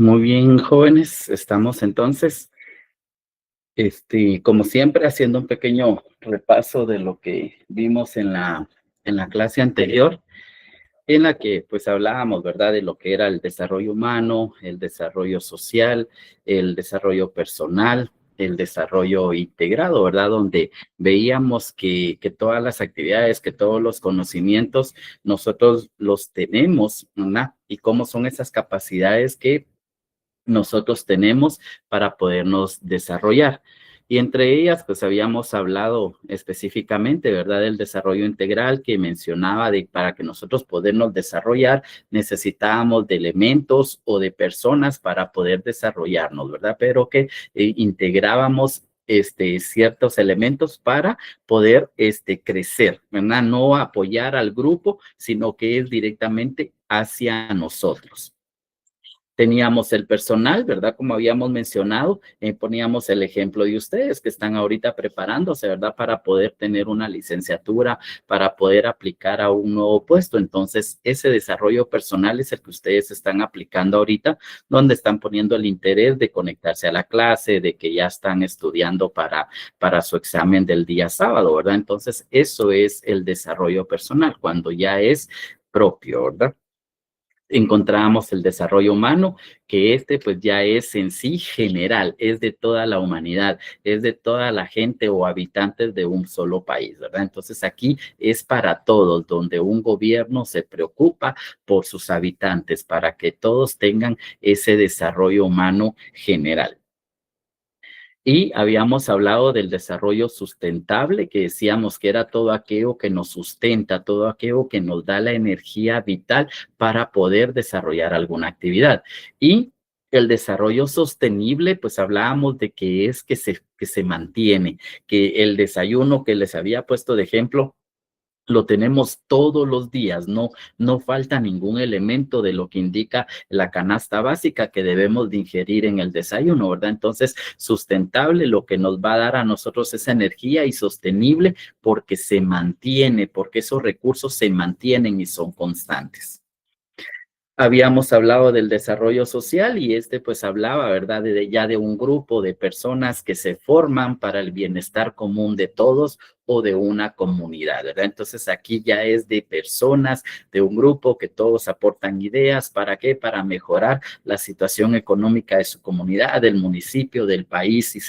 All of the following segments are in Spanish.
Muy bien, jóvenes, estamos entonces, como siempre, haciendo un pequeño repaso de lo que vimos en la clase anterior, en la que pues hablábamos, ¿verdad?, de lo que era el desarrollo humano, el desarrollo social, el desarrollo personal, el desarrollo integrado, ¿verdad?, donde veíamos que todas las actividades, que todos los conocimientos, nosotros los tenemos, ¿verdad? Y cómo son esas capacidades que nosotros tenemos para podernos desarrollar. Y entre ellas, pues habíamos hablado específicamente, ¿verdad?, del desarrollo integral que mencionaba de para que nosotros podernos desarrollar, necesitábamos de elementos o de personas para poder desarrollarnos, ¿verdad? Pero que integrábamos ciertos elementos para poder crecer, ¿verdad? No apoyar al grupo, sino que es directamente hacia nosotros. Teníamos el personal, ¿verdad? Como habíamos mencionado, poníamos el ejemplo de ustedes que están ahorita preparándose, ¿verdad? Para poder tener una licenciatura, para poder aplicar a un nuevo puesto. Entonces, ese desarrollo personal es el que ustedes están aplicando ahorita, donde están poniendo el interés de conectarse a la clase, de que ya están estudiando para su examen del día sábado, ¿verdad? Entonces, eso es el desarrollo personal, cuando ya es propio, ¿verdad? Encontramos el desarrollo humano, que pues ya es en sí general, es de toda la humanidad, es de toda la gente o habitantes de un solo país, ¿verdad? Entonces aquí es para todos, donde un gobierno se preocupa por sus habitantes, para que todos tengan ese desarrollo humano general. Y habíamos hablado del desarrollo sustentable, que decíamos que era todo aquello que nos sustenta, todo aquello que nos da la energía vital para poder desarrollar alguna actividad. Y el desarrollo sostenible, pues hablábamos de que es que se mantiene, que el desayuno que les había puesto de ejemplo lo tenemos todos los días, no falta ningún elemento de lo que indica la canasta básica que debemos de ingerir en el desayuno, ¿verdad? Entonces, sustentable, lo que nos va a dar a nosotros esa energía, y sostenible porque se mantiene, porque esos recursos se mantienen y son constantes. Habíamos hablado del desarrollo social y pues hablaba, ¿verdad? Ya de un grupo de personas que se forman para el bienestar común de todos o de una comunidad, ¿verdad? Entonces aquí ya es de personas, de un grupo que todos aportan ideas. ¿Para qué? Para mejorar la situación económica de su comunidad, del municipio, del país, si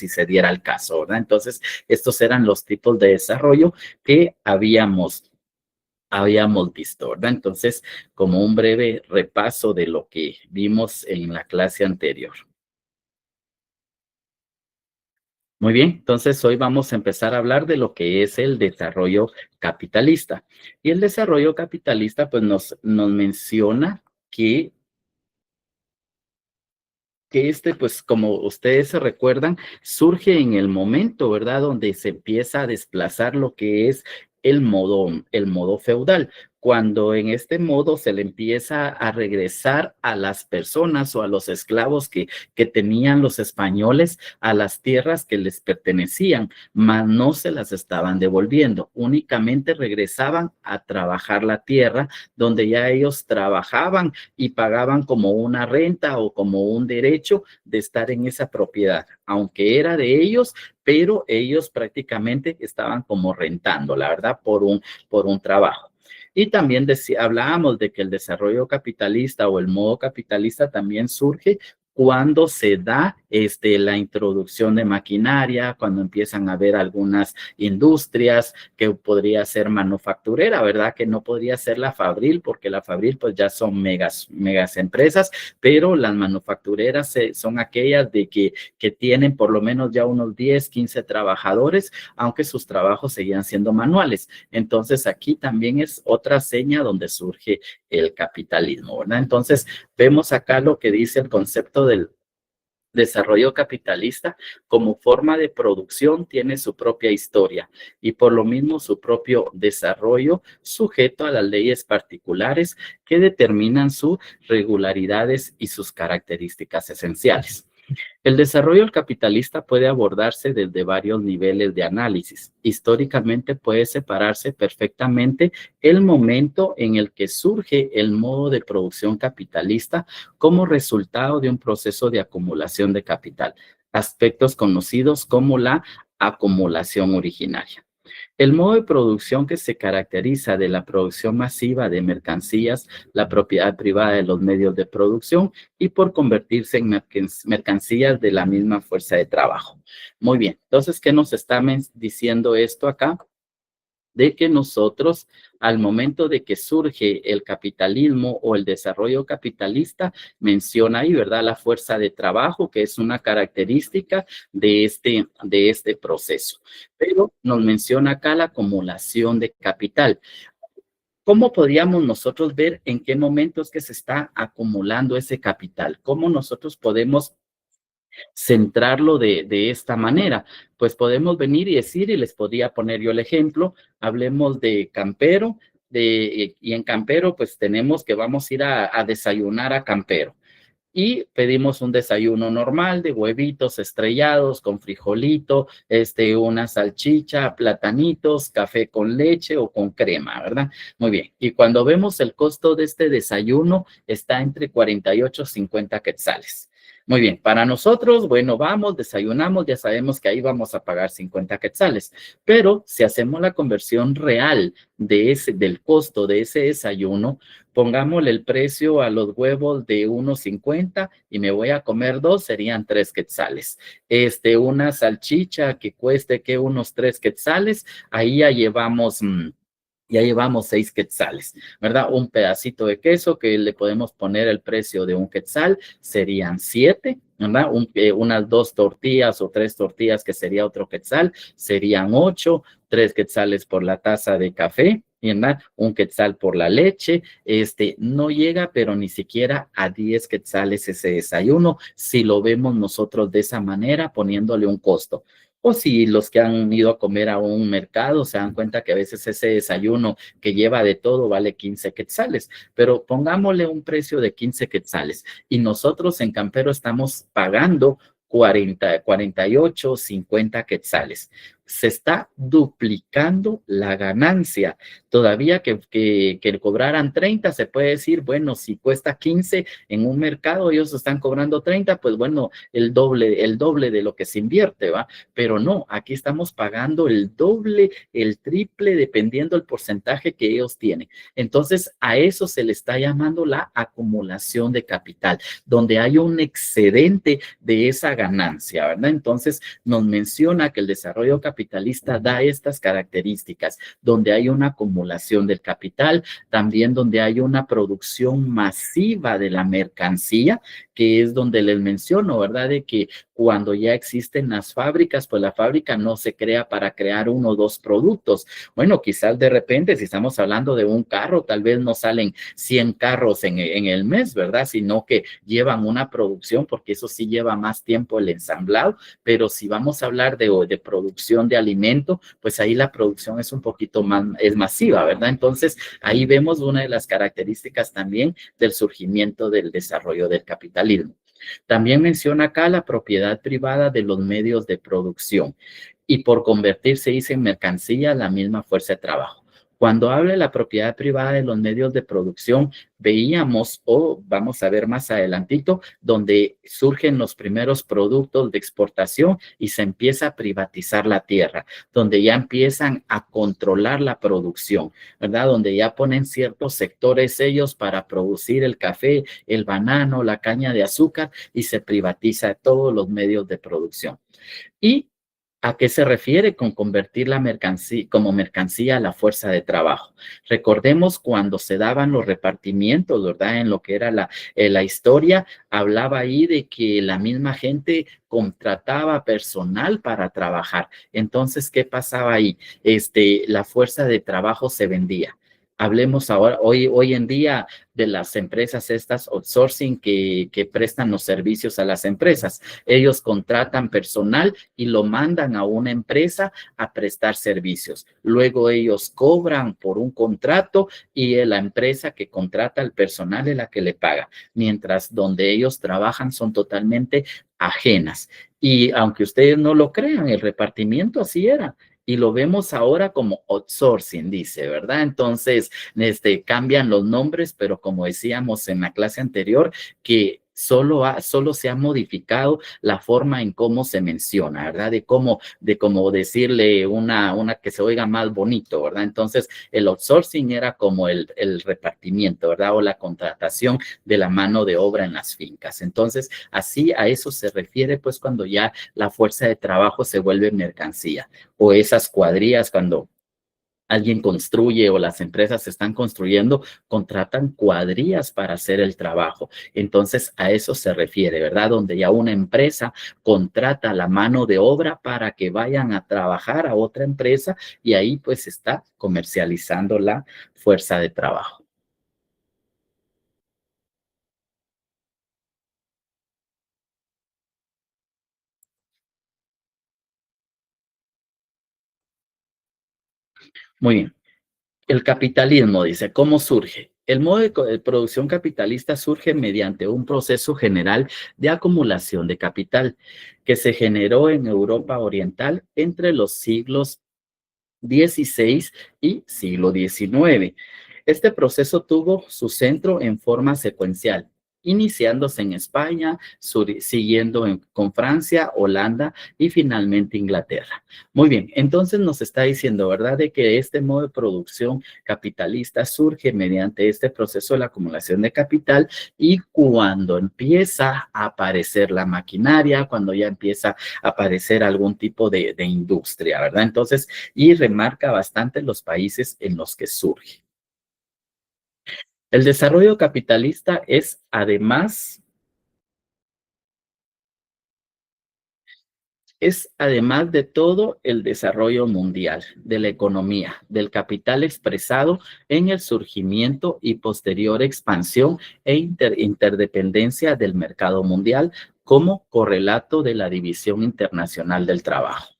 se diera el caso, ¿verdad? Entonces estos eran los tipos de desarrollo que habíamos visto, ¿verdad? Entonces, como un breve repaso de lo que vimos en la clase anterior. Muy bien, entonces hoy vamos a empezar a hablar de lo que es el desarrollo capitalista. Y el desarrollo capitalista, pues nos menciona que pues como ustedes se recuerdan, surge en el momento, ¿verdad? Donde se empieza a desplazar lo que es el modo feudal. Cuando en este modo se le empieza a regresar a las personas o a los esclavos que tenían los españoles a las tierras que les pertenecían, mas no se las estaban devolviendo, únicamente regresaban a trabajar la tierra donde ya ellos trabajaban y pagaban como una renta o como un derecho de estar en esa propiedad, aunque era de ellos, pero ellos prácticamente estaban como rentando, la verdad, por un trabajo. Y también hablábamos de que el desarrollo capitalista o el modo capitalista también surge cuando se da la introducción de maquinaria, cuando empiezan a haber algunas industrias, que podría ser manufacturera, ¿verdad? Que no podría ser la Fabril, porque la Fabril pues ya son megas empresas, pero las manufactureras son aquellas que tienen por lo menos ya unos 10, 15 trabajadores, aunque sus trabajos seguían siendo manuales. Entonces aquí también es otra seña donde surge el capitalismo, ¿verdad? Entonces vemos acá lo que dice el concepto del desarrollo capitalista. Como forma de producción tiene su propia historia y por lo mismo su propio desarrollo, sujeto a las leyes particulares que determinan sus regularidades y sus características esenciales. El desarrollo capitalista puede abordarse desde varios niveles de análisis. Históricamente puede separarse perfectamente el momento en el que surge el modo de producción capitalista como resultado de un proceso de acumulación de capital, aspectos conocidos como la acumulación originaria. El modo de producción que se caracteriza de la producción masiva de mercancías, la propiedad privada de los medios de producción y por convertirse en mercancías de la misma fuerza de trabajo. Muy bien, entonces, ¿qué nos está diciendo esto acá? De que nosotros, al momento de que surge el capitalismo o el desarrollo capitalista, menciona ahí, ¿verdad?, la fuerza de trabajo, que es una característica de este proceso. Pero nos menciona acá la acumulación de capital. ¿Cómo podríamos nosotros ver en qué momentos que se está acumulando ese capital? ¿Cómo nosotros podemos centrarlo de esta manera? Pues podemos venir y decir, y les podría poner yo el ejemplo, hablemos de Campero, y en Campero pues tenemos que vamos a ir a desayunar a Campero. Y pedimos un desayuno normal de huevitos estrellados con frijolito, una salchicha, platanitos, café con leche o con crema, ¿verdad? Muy bien. Y cuando vemos el costo de este desayuno, está entre 48 y 50 quetzales. Muy bien, para nosotros, bueno, vamos, desayunamos, ya sabemos que ahí vamos a pagar 50 quetzales, pero si hacemos la conversión real del costo de ese desayuno, pongámosle el precio a los huevos de 1.50 y me voy a comer dos, serían 3 quetzales. Una salchicha que cueste que unos 3 quetzales, ahí ya llevamos 6 quetzales, ¿verdad? Un pedacito de queso que le podemos poner el precio de un quetzal, serían 7, ¿verdad? Unas 2 tortillas o 3 tortillas que sería otro quetzal, serían 8, 3 quetzales por la taza de café, ¿verdad? Un quetzal por la leche, no llega, pero ni siquiera a 10 quetzales ese desayuno, si lo vemos nosotros de esa manera, poniéndole un costo. O si los que han ido a comer a un mercado se dan cuenta que a veces ese desayuno que lleva de todo vale 15 quetzales, pero pongámosle un precio de 15 quetzales y nosotros en Campero estamos pagando 48, 50 quetzales. Se está duplicando la ganancia. Todavía que cobraran 30, se puede decir, bueno, si cuesta 15 en un mercado, ellos están cobrando 30, pues bueno, el doble de lo que se invierte, ¿va? Pero no, aquí estamos pagando el doble, el triple, dependiendo del porcentaje que ellos tienen. Entonces, a eso se le está llamando la acumulación de capital, donde hay un excedente de esa ganancia, ¿verdad? Entonces, nos menciona que el desarrollo capitalista da estas características, donde hay una acumulación del capital, también donde hay una producción masiva de la mercancía, que es donde les menciono, ¿verdad? De que cuando ya existen las fábricas, pues la fábrica no se crea para crear uno o dos productos. Bueno, quizás de repente, si estamos hablando de un carro, tal vez no salen 100 carros en el mes, ¿verdad? Sino que llevan una producción, porque eso sí lleva más tiempo el ensamblado, pero si vamos a hablar de producción de alimento, pues ahí la producción es un poquito más, es masiva, ¿verdad? Entonces, ahí vemos una de las características también del surgimiento del desarrollo del capitalismo. También menciona acá la propiedad privada de los medios de producción y por convertirse, dice, en mercancía la misma fuerza de trabajo. Cuando habla de la propiedad privada de los medios de producción, veíamos, o vamos a ver más adelantito, donde surgen los primeros productos de exportación y se empieza a privatizar la tierra, donde ya empiezan a controlar la producción, ¿verdad? Donde ya ponen ciertos sectores ellos para producir el café, el banano, la caña de azúcar y se privatiza todos los medios de producción. Y ¿a qué se refiere con convertir la mercancía como mercancía a la fuerza de trabajo? Recordemos cuando se daban los repartimientos, ¿verdad? En lo que era la historia, hablaba ahí de que la misma gente contrataba personal para trabajar. Entonces, ¿qué pasaba ahí? La fuerza de trabajo se vendía. Hablemos ahora, hoy en día, de las empresas estas outsourcing que prestan los servicios a las empresas. Ellos contratan personal y lo mandan a una empresa a prestar servicios. Luego ellos cobran por un contrato y la empresa que contrata al personal es la que le paga, mientras donde ellos trabajan son totalmente ajenas. Y aunque ustedes no lo crean, el repartimiento así era. Y lo vemos ahora como outsourcing, dice, ¿verdad? Entonces, cambian los nombres, pero como decíamos en la clase anterior, que solo se ha modificado la forma en cómo se menciona, ¿verdad? De cómo decirle una que se oiga más bonito, ¿verdad? Entonces, el outsourcing era como el repartimiento, ¿verdad? O la contratación de la mano de obra en las fincas. Entonces, así a eso se refiere, pues, cuando ya la fuerza de trabajo se vuelve mercancía, o esas cuadrillas cuando alguien construye o las empresas están construyendo, contratan cuadrillas para hacer el trabajo. Entonces, a eso se refiere, ¿verdad? Donde ya una empresa contrata la mano de obra para que vayan a trabajar a otra empresa y ahí pues está comercializando la fuerza de trabajo. Muy bien. El capitalismo, dice, ¿cómo surge? El modo de producción capitalista surge mediante un proceso general de acumulación de capital que se generó en Europa Oriental entre los siglos XVI y siglo XIX. Este proceso tuvo su centro en forma secuencial, iniciándose en España, siguiendo con Francia, Holanda y finalmente Inglaterra. Muy bien, entonces nos está diciendo, ¿verdad?, de que este modo de producción capitalista surge mediante este proceso de la acumulación de capital y cuando empieza a aparecer la maquinaria, cuando ya empieza a aparecer algún tipo de industria, ¿verdad? Entonces, y remarca bastante los países en los que surge. El desarrollo capitalista es además de todo el desarrollo mundial de la economía, del capital expresado en el surgimiento y posterior expansión e interdependencia del mercado mundial como correlato de la división internacional del trabajo.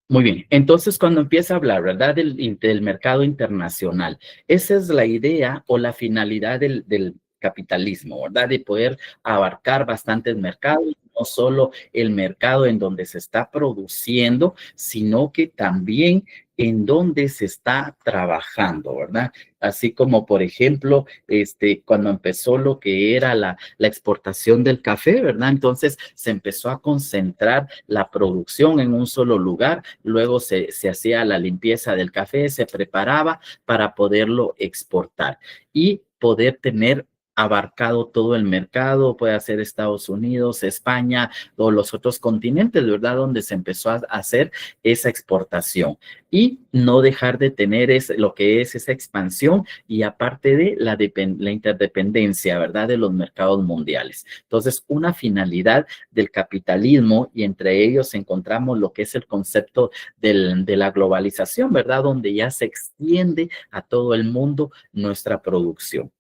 Muy bien, entonces cuando empieza a hablar, ¿verdad?, del mercado internacional, esa es la idea o la finalidad del capitalismo, ¿verdad? De poder abarcar bastantes mercados, no solo el mercado en donde se está produciendo, sino que también en donde se está trabajando, ¿verdad? Así como, por ejemplo, cuando empezó lo que era la exportación del café, ¿verdad? Entonces se empezó a concentrar la producción en un solo lugar, luego se hacía la limpieza del café, se preparaba para poderlo exportar y poder tener abarcado todo el mercado, puede ser Estados Unidos, España o los otros continentes, ¿verdad? Donde se empezó a hacer esa exportación y no dejar de tener lo que es esa expansión y aparte de la interdependencia, ¿verdad? De los mercados mundiales. Entonces, una finalidad del capitalismo y entre ellos encontramos lo que es el concepto de la globalización, ¿verdad? Donde ya se extiende a todo el mundo nuestra producción.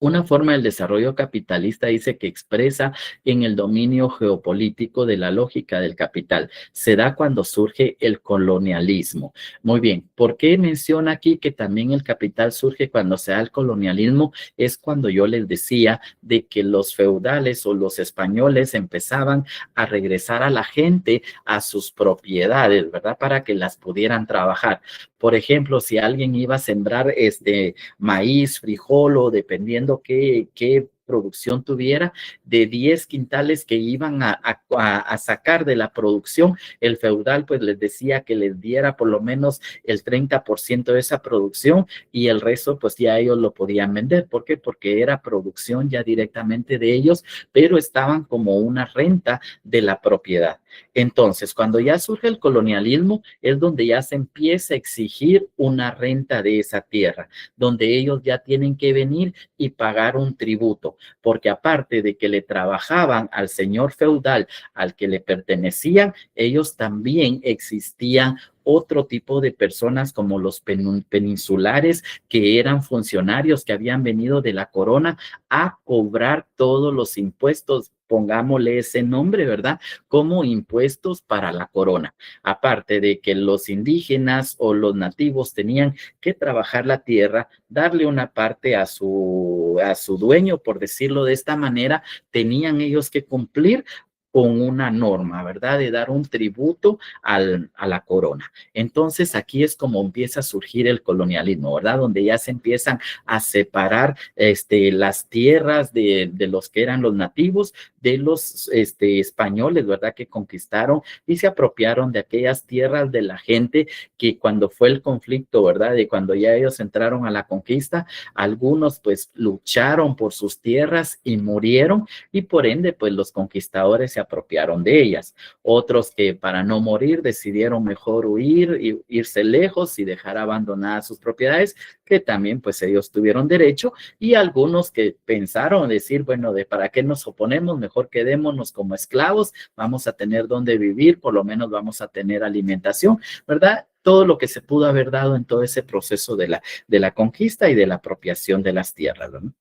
Una forma del desarrollo capitalista dice que expresa en el dominio geopolítico de la lógica del capital. Se da cuando surge el colonialismo. Muy bien, ¿por qué menciona aquí que también el capital surge cuando se da el colonialismo? Es cuando yo les decía de que los feudales o los españoles empezaban a regresar a la gente a sus propiedades, ¿verdad? Para que las pudieran trabajar. Por ejemplo, si alguien iba a sembrar maíz, frijol o dependiendo qué producción tuviera, de 10 quintales que iban a sacar de la producción, el feudal pues les decía que les diera por lo menos el 30% de esa producción y el resto pues ya ellos lo podían vender. ¿Por qué? Porque era producción ya directamente de ellos, pero estaban como una renta de la propiedad. Entonces, cuando ya surge el colonialismo, es donde ya se empieza a exigir una renta de esa tierra, donde ellos ya tienen que venir y pagar un tributo, porque aparte de que le trabajaban al señor feudal al que le pertenecían, ellos también existían otro tipo de personas como los peninsulares, que eran funcionarios que habían venido de la corona a cobrar todos los impuestos, pongámosle ese nombre, ¿verdad? Como impuestos para la corona. Aparte de que los indígenas o los nativos tenían que trabajar la tierra, darle una parte a su dueño, por decirlo de esta manera, tenían ellos que cumplir con una norma, ¿verdad? De dar un tributo a la corona. Entonces, aquí es como empieza a surgir el colonialismo, ¿verdad? Donde ya se empiezan a separar las tierras de los que eran los nativos, de los españoles, ¿verdad? Que conquistaron y se apropiaron de aquellas tierras de la gente que cuando fue el conflicto, ¿verdad? De cuando ya ellos entraron a la conquista, algunos pues lucharon por sus tierras y murieron, y por ende pues los conquistadores se apropiaron de ellas. Otros que para no morir decidieron mejor huir y irse lejos y dejar abandonadas sus propiedades, que también pues ellos tuvieron derecho, y algunos que pensaron decir, bueno, de para qué nos oponemos, mejor quedémonos como esclavos, vamos a tener donde vivir, por lo menos vamos a tener alimentación, ¿verdad? Todo lo que se pudo haber dado en todo ese proceso de la conquista y de la apropiación de las tierras, ¿no?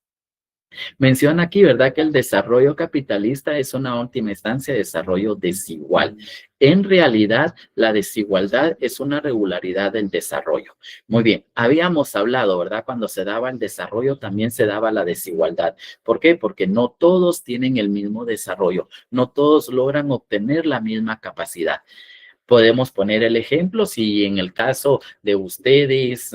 Menciona aquí, ¿verdad?, que el desarrollo capitalista es una última instancia de desarrollo desigual. En realidad, la desigualdad es una regularidad del desarrollo. Muy bien, habíamos hablado, ¿verdad? Cuando se daba el desarrollo, también se daba la desigualdad. ¿Por qué? Porque no todos tienen el mismo desarrollo, no todos logran obtener la misma capacidad. Podemos poner el ejemplo si en el caso de ustedes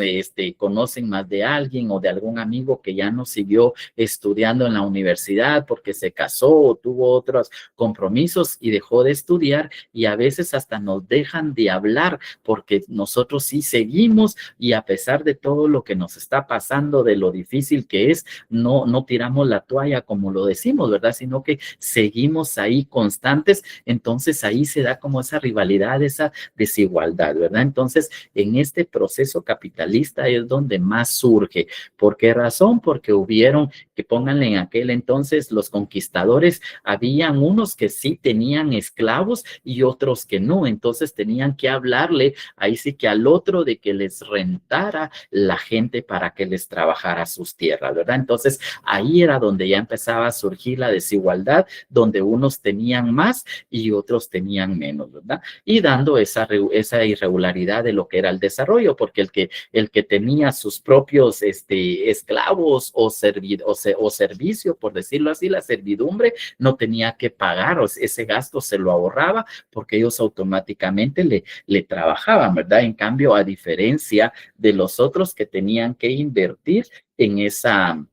conocen más de alguien o de algún amigo que ya no siguió estudiando en la universidad porque se casó o tuvo otros compromisos y dejó de estudiar, y a veces hasta nos dejan de hablar porque nosotros sí seguimos, y a pesar de todo lo que nos está pasando, de lo difícil que es, no tiramos la toalla como lo decimos, ¿verdad? Sino que seguimos ahí constantes. Entonces ahí se da como esa rivalidad, esa desigualdad, ¿verdad? Entonces, en este proceso capitalista es donde más surge. ¿Por qué razón? Porque hubieron, que pónganle en aquel entonces, los conquistadores, habían unos que sí tenían esclavos y otros que no. Entonces tenían que hablarle ahí sí que al otro de que les rentara la gente para que les trabajara sus tierras, ¿verdad? Entonces ahí era donde ya empezaba a surgir la desigualdad, donde unos tenían más y otros tenían menos, ¿verdad? Y dando esa irregularidad de lo que era el desarrollo, porque el que tenía sus propios esclavos o servicio, por decirlo así, la servidumbre, no tenía que pagar, o sea, ese gasto se lo ahorraba porque ellos automáticamente le trabajaban, ¿verdad? En cambio, a diferencia de los otros que tenían que invertir en esa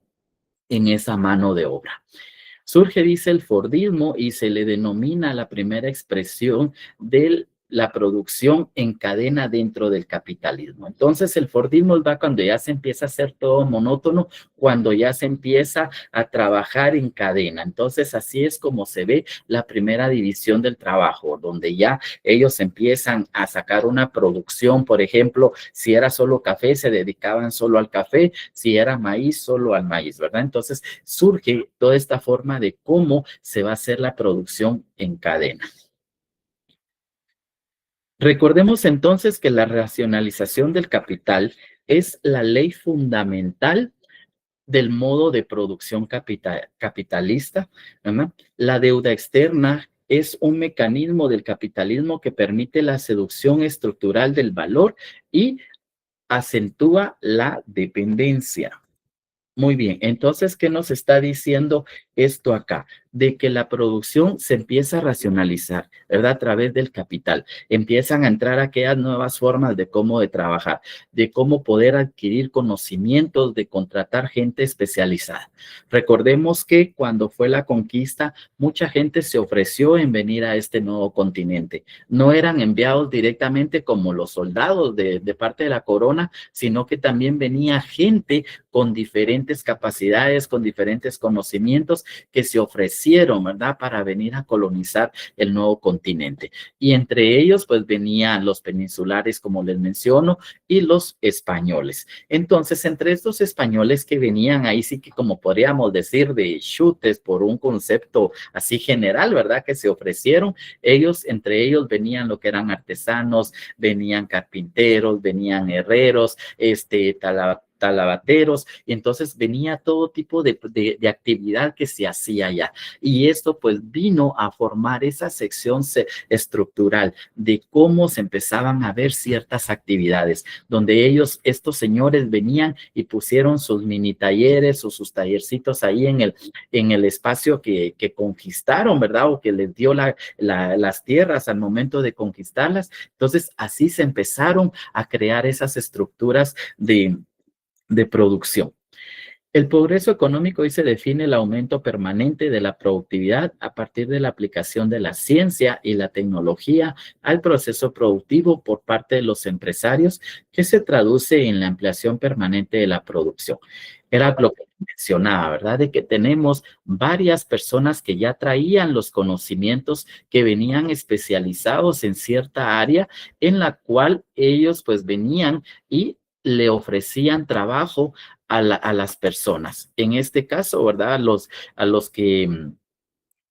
mano de obra. Surge, dice, el Fordismo y se le denomina la primera expresión de la producción en cadena dentro del capitalismo. Entonces el Fordismo va cuando ya se empieza a hacer todo monótono, cuando ya se empieza a trabajar en cadena. Entonces así es como se ve la primera división del trabajo, donde ya ellos empiezan a sacar una producción. Por ejemplo, si era solo café, se dedicaban solo al café; si era maíz, solo al maíz, ¿verdad? Entonces surge toda esta forma de cómo se va a hacer la producción en cadena. Recordemos entonces que la racionalización del capital es la ley fundamental del modo de producción capitalista, ¿verdad? La deuda externa es un mecanismo del capitalismo que permite la seducción estructural del valor y acentúa la dependencia. Muy bien, entonces, ¿qué nos está diciendo esto acá? De que la producción se empieza a racionalizar, ¿verdad? A través del capital. Empiezan a entrar aquellas nuevas formas de cómo de trabajar, de cómo poder adquirir conocimientos, de contratar gente especializada. Recordemos que cuando fue la conquista, mucha gente se ofreció en venir a este nuevo continente. No eran enviados directamente como los soldados de parte de la corona, sino que también venía gente con diferentes capacidades, con diferentes conocimientos, que se ofrecían ofrecieron, ¿verdad? Para venir a colonizar el nuevo continente. Y entre ellos, pues venían los peninsulares, como les menciono, y los españoles. Entonces, entre estos españoles que venían ahí, sí que como podríamos decir de chutes por un concepto así general, ¿verdad? Que se ofrecieron, ellos, entre ellos venían lo que eran artesanos, venían carpinteros, venían herreros, talabateros, y entonces venía todo tipo de actividad que se hacía allá. Y esto pues vino a formar esa sección estructural de cómo se empezaban a ver ciertas actividades, donde ellos, estos señores venían y pusieron sus mini talleres o sus tallercitos ahí en el espacio que conquistaron, ¿verdad? O que les dio las tierras al momento de conquistarlas. Entonces, así se empezaron a crear esas estructuras de producción. El progreso económico hoy se define el aumento permanente de la productividad a partir de la aplicación de la ciencia y la tecnología al proceso productivo por parte de los empresarios, que se traduce en la ampliación permanente de la producción. Era lo que mencionaba, ¿verdad? De que tenemos varias personas que ya traían los conocimientos, que venían especializados en cierta área en la cual ellos pues venían y le ofrecían trabajo a las personas. En este caso, ¿verdad? A los que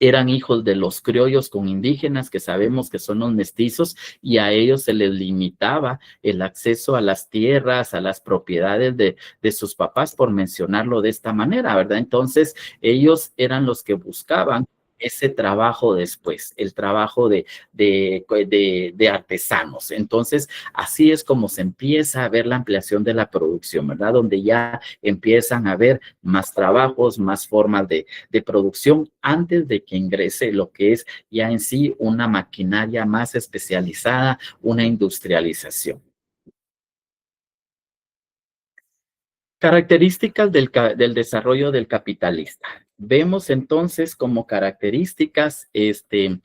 eran hijos de los criollos con indígenas, que sabemos que son los mestizos, y a ellos se les limitaba el acceso a las tierras, a las propiedades de sus papás, por mencionarlo de esta manera, ¿verdad? Entonces, ellos eran los que buscaban ese trabajo después, el trabajo de artesanos. Entonces, así es como se empieza a ver la ampliación de la producción, ¿verdad? Donde ya empiezan a haber más trabajos, más formas de producción antes de que ingrese lo que es ya en sí una maquinaria más especializada, una industrialización. Características del desarrollo del capitalista. Vemos entonces como características el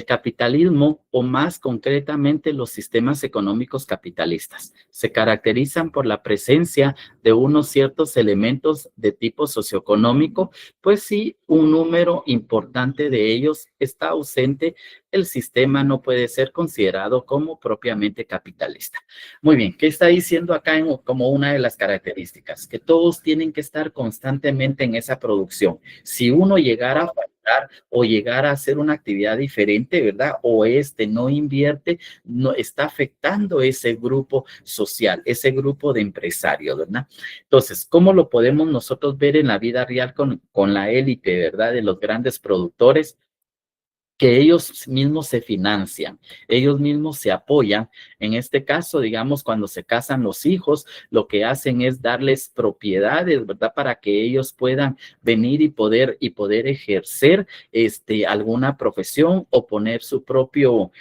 capitalismo, o más concretamente los sistemas económicos capitalistas. Se caracterizan por la presencia de unos ciertos elementos de tipo socioeconómico, pues sí, un número importante de ellos está ausente. El sistema no puede ser considerado como propiamente capitalista. Muy bien, ¿qué está diciendo acá como una de las características? Que todos tienen que estar constantemente en esa producción. Si uno llegara a faltar o llegara a hacer una actividad diferente, ¿verdad? O no invierte, no está afectando ese grupo social, ese grupo de empresarios, ¿verdad? Entonces, ¿cómo lo podemos nosotros ver en la vida real con la élite, ¿verdad? De los grandes productores, que ellos mismos se financian, ellos mismos se apoyan. En este caso, digamos, cuando se casan los hijos, lo que hacen es darles propiedades, ¿verdad? Para que ellos puedan venir y poder ejercer alguna profesión o poner su propio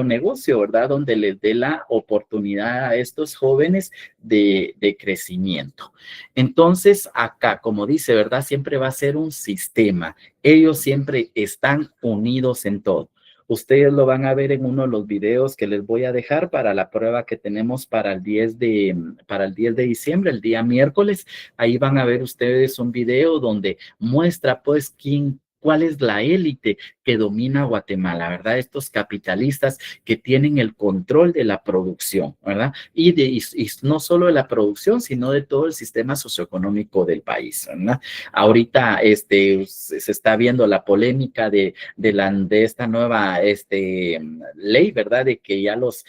negocio, ¿verdad? Donde les dé la oportunidad a estos jóvenes de crecimiento. Entonces, acá, como dice, ¿verdad? Siempre va a ser un sistema. Ellos siempre están unidos en todo. Ustedes lo van a ver en uno de los videos que les voy a dejar para la prueba que tenemos para el 10 de diciembre, el día miércoles. Ahí van a ver ustedes un video donde muestra pues cuál es la élite que domina Guatemala, ¿verdad? Estos capitalistas que tienen el control de la producción, ¿verdad? Y no solo de la producción, sino de todo el sistema socioeconómico del país, ¿verdad? Ahorita se está viendo la polémica de esta nueva ley, ¿verdad? De que ya los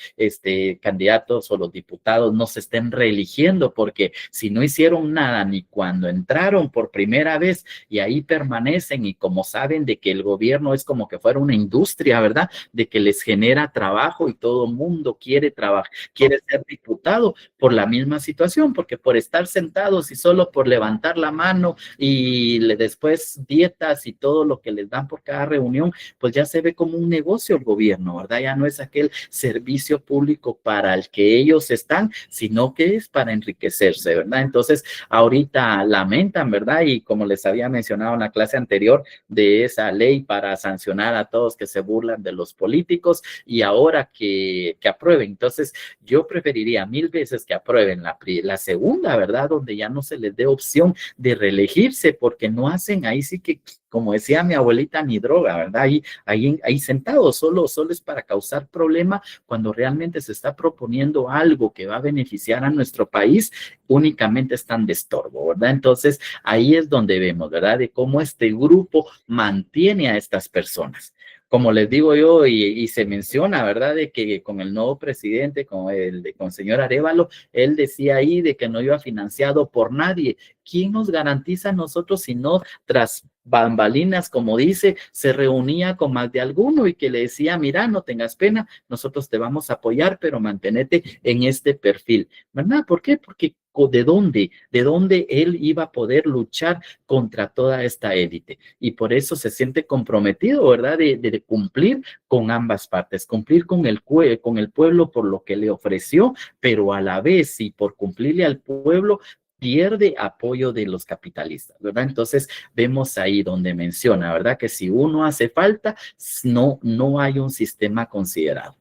candidatos o los diputados no se estén reeligiendo, porque si no hicieron nada ni cuando entraron por primera vez y ahí permanecen, y como saben de que el gobierno es como que fuera una industria, ¿verdad? De que les genera trabajo y todo mundo quiere trabajar, quiere ser diputado por la misma situación, porque por estar sentados y solo por levantar la mano y después dietas y todo lo que les dan por cada reunión, pues ya se ve como un negocio el gobierno, ¿verdad? Ya no es aquel servicio público para el que ellos están, sino que es para enriquecerse, ¿verdad? Entonces, ahorita lamentan, ¿verdad? Y como les había mencionado en la clase anterior, de esa ley para sancionar a todos que se burlan de los políticos, y ahora que aprueben. Entonces, yo preferiría 1000 veces que aprueben la segunda, ¿verdad? Donde ya no se les dé opción de reelegirse, porque no hacen ahí sí que como decía mi abuelita, ni droga, ¿verdad? Ahí sentado, solo es para causar problema cuando realmente se está proponiendo algo que va a beneficiar a nuestro país, únicamente están de estorbo, ¿verdad? Entonces, ahí es donde vemos, ¿verdad? De cómo este grupo mantiene a estas personas. Como les digo yo, y se menciona, ¿verdad? De que con el nuevo presidente, con el señor Arévalo, él decía ahí de que no iba financiado por nadie. ¿Quién nos garantiza a nosotros si no tras bambalinas, como dice, se reunía con más de alguno y que le decía, mira, no tengas pena, nosotros te vamos a apoyar, pero mantenete en este perfil, ¿verdad? ¿Por qué? Porque ¿de dónde él iba a poder luchar contra toda esta élite? Y por eso se siente comprometido, ¿verdad? De cumplir con ambas partes, cumplir con el pueblo por lo que le ofreció, pero a la vez, y por cumplirle al pueblo, pierde apoyo de los capitalistas, ¿verdad? Entonces vemos ahí donde menciona, ¿verdad? Que si uno hace falta, no hay un sistema considerado.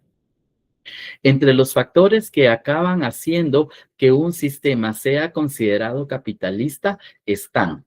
Entre los factores que acaban haciendo que un sistema sea considerado capitalista están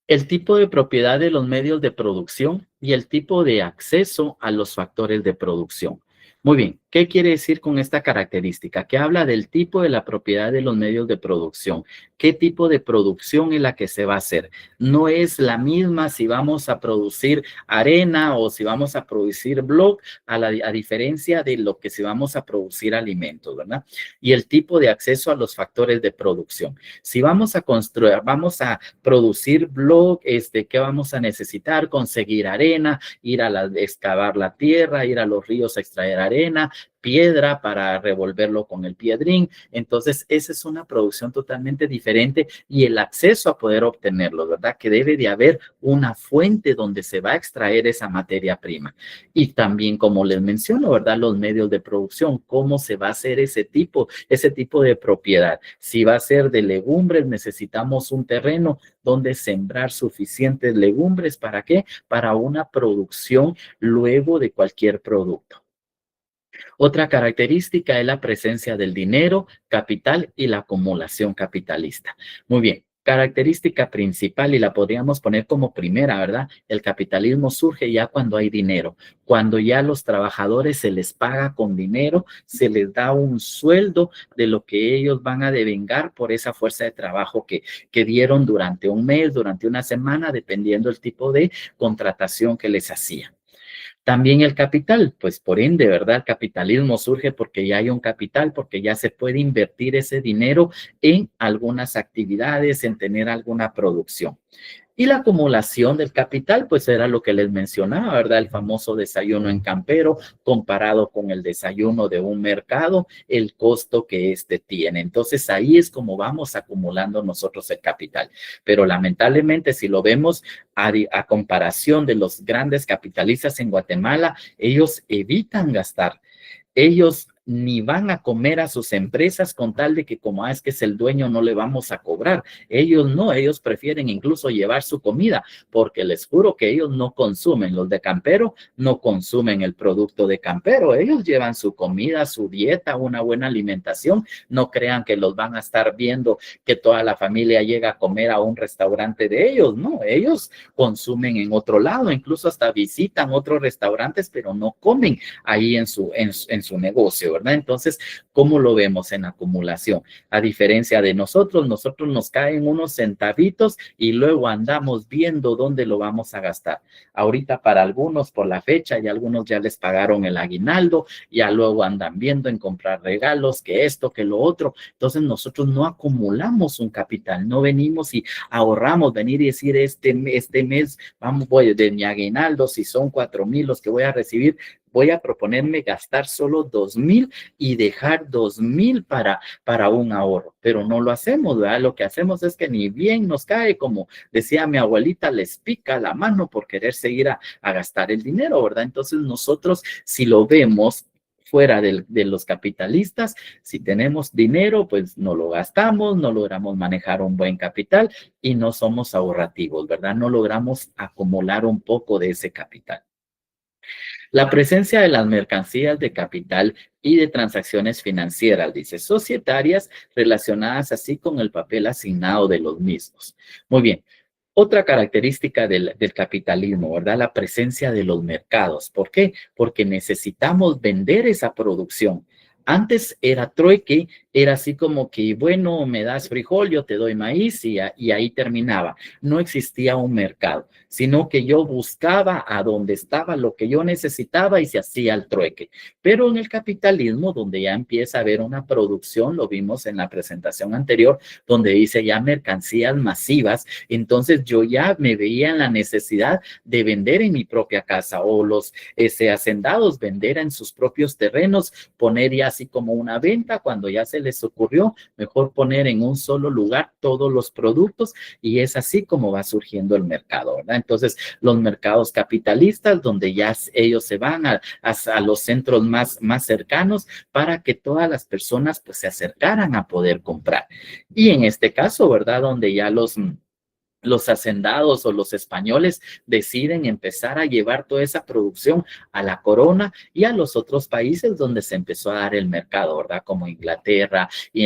el tipo de propiedad de los medios de producción y el tipo de acceso a los factores de producción. Muy bien, ¿qué quiere decir con esta característica? Que habla del tipo de la propiedad de los medios de producción. ¿Qué tipo de producción es la que se va a hacer? No es la misma si vamos a producir arena o si vamos a producir block, a diferencia de lo que si vamos a producir alimentos, ¿verdad? Y el tipo de acceso a los factores de producción. Si vamos a construir, vamos a producir blog, ¿qué vamos a necesitar? Conseguir arena, excavar la tierra, ir a los ríos a extraer arena, piedra para revolverlo con el piedrín. Entonces, esa es una producción totalmente diferente y el acceso a poder obtenerlo, ¿verdad? Que debe de haber una fuente donde se va a extraer esa materia prima. Y también, como les menciono, ¿verdad? Los medios de producción, cómo se va a hacer ese tipo de propiedad. Si va a ser de legumbres, necesitamos un terreno donde sembrar suficientes legumbres. ¿Para qué? Para una producción luego de cualquier producto. Otra característica es la presencia del dinero, capital y la acumulación capitalista. Muy bien. Característica principal y la podríamos poner como primera, ¿verdad? El capitalismo surge ya cuando hay dinero, cuando ya a los trabajadores se les paga con dinero, se les da un sueldo de lo que ellos van a devengar por esa fuerza de trabajo que dieron durante un mes, durante una semana, dependiendo el tipo de contratación que les hacían. También el capital, pues por ende, ¿verdad? El capitalismo surge porque ya hay un capital, porque ya se puede invertir ese dinero en algunas actividades, en tener alguna producción. Y la acumulación del capital, pues era lo que les mencionaba, ¿verdad? El famoso desayuno en campero comparado con el desayuno de un mercado, el costo que éste tiene. Entonces ahí es como vamos acumulando nosotros el capital. Pero lamentablemente, si lo vemos a comparación de los grandes capitalistas en Guatemala, ellos evitan gastar. Ellos ni van a comer a sus empresas con tal de que como es que es el dueño no le vamos a cobrar. Ellos no, ellos prefieren incluso llevar su comida porque les juro que ellos no consumen, los de Campero no consumen el producto de Campero, ellos llevan su comida, su dieta, una buena alimentación, no crean que los van a estar viendo que toda la familia llega a comer a un restaurante de ellos, no, ellos consumen en otro lado, incluso hasta visitan otros restaurantes, pero no comen ahí en su negocio, ¿verdad? Entonces, ¿cómo lo vemos en acumulación? A diferencia de nosotros nos caen unos centavitos y luego andamos viendo dónde lo vamos a gastar. Ahorita para algunos por la fecha y algunos ya les pagaron el aguinaldo, ya luego andan viendo en comprar regalos, que esto, que lo otro. Entonces nosotros no acumulamos un capital, no venimos y ahorramos, venir y decir este mes, vamos, voy de mi aguinaldo, si son 4,000 los que voy a recibir, voy a proponerme gastar solo 2,000 y dejar 2,000 para un ahorro, pero no lo hacemos, ¿verdad? Lo que hacemos es que ni bien nos cae, como decía mi abuelita, les pica la mano por querer seguir a gastar el dinero, ¿verdad? Entonces nosotros, si lo vemos fuera de los capitalistas, si tenemos dinero, pues no lo gastamos, no logramos manejar un buen capital y no somos ahorrativos, ¿verdad? No logramos acumular un poco de ese capital. La presencia de las mercancías de capital y de transacciones financieras, dice, societarias relacionadas así con el papel asignado de los mismos. Muy bien. Otra característica del capitalismo, ¿verdad? La presencia de los mercados. ¿Por qué? Porque necesitamos vender esa producción. Antes era trueque, era así como que, bueno, me das frijol, yo te doy maíz y ahí terminaba. No existía un mercado, sino que yo buscaba a donde estaba lo que yo necesitaba y se hacía el trueque. Pero en el capitalismo, donde ya empieza a haber una producción, lo vimos en la presentación anterior, donde dice ya mercancías masivas, entonces yo ya me veía en la necesidad de vender en mi propia casa o los hacendados vender en sus propios terrenos, poner ya así como una venta cuando ya se les ocurrió, mejor poner en un solo lugar todos los productos y es así como va surgiendo el mercado, ¿verdad? Entonces, los mercados capitalistas donde ya ellos se van a los centros más cercanos para que todas las personas pues se acercaran a poder comprar. Y en este caso, ¿verdad? Donde ya los hacendados o los españoles deciden empezar a llevar toda esa producción a la corona y a los otros países donde se empezó a dar el mercado, ¿verdad? Como Inglaterra y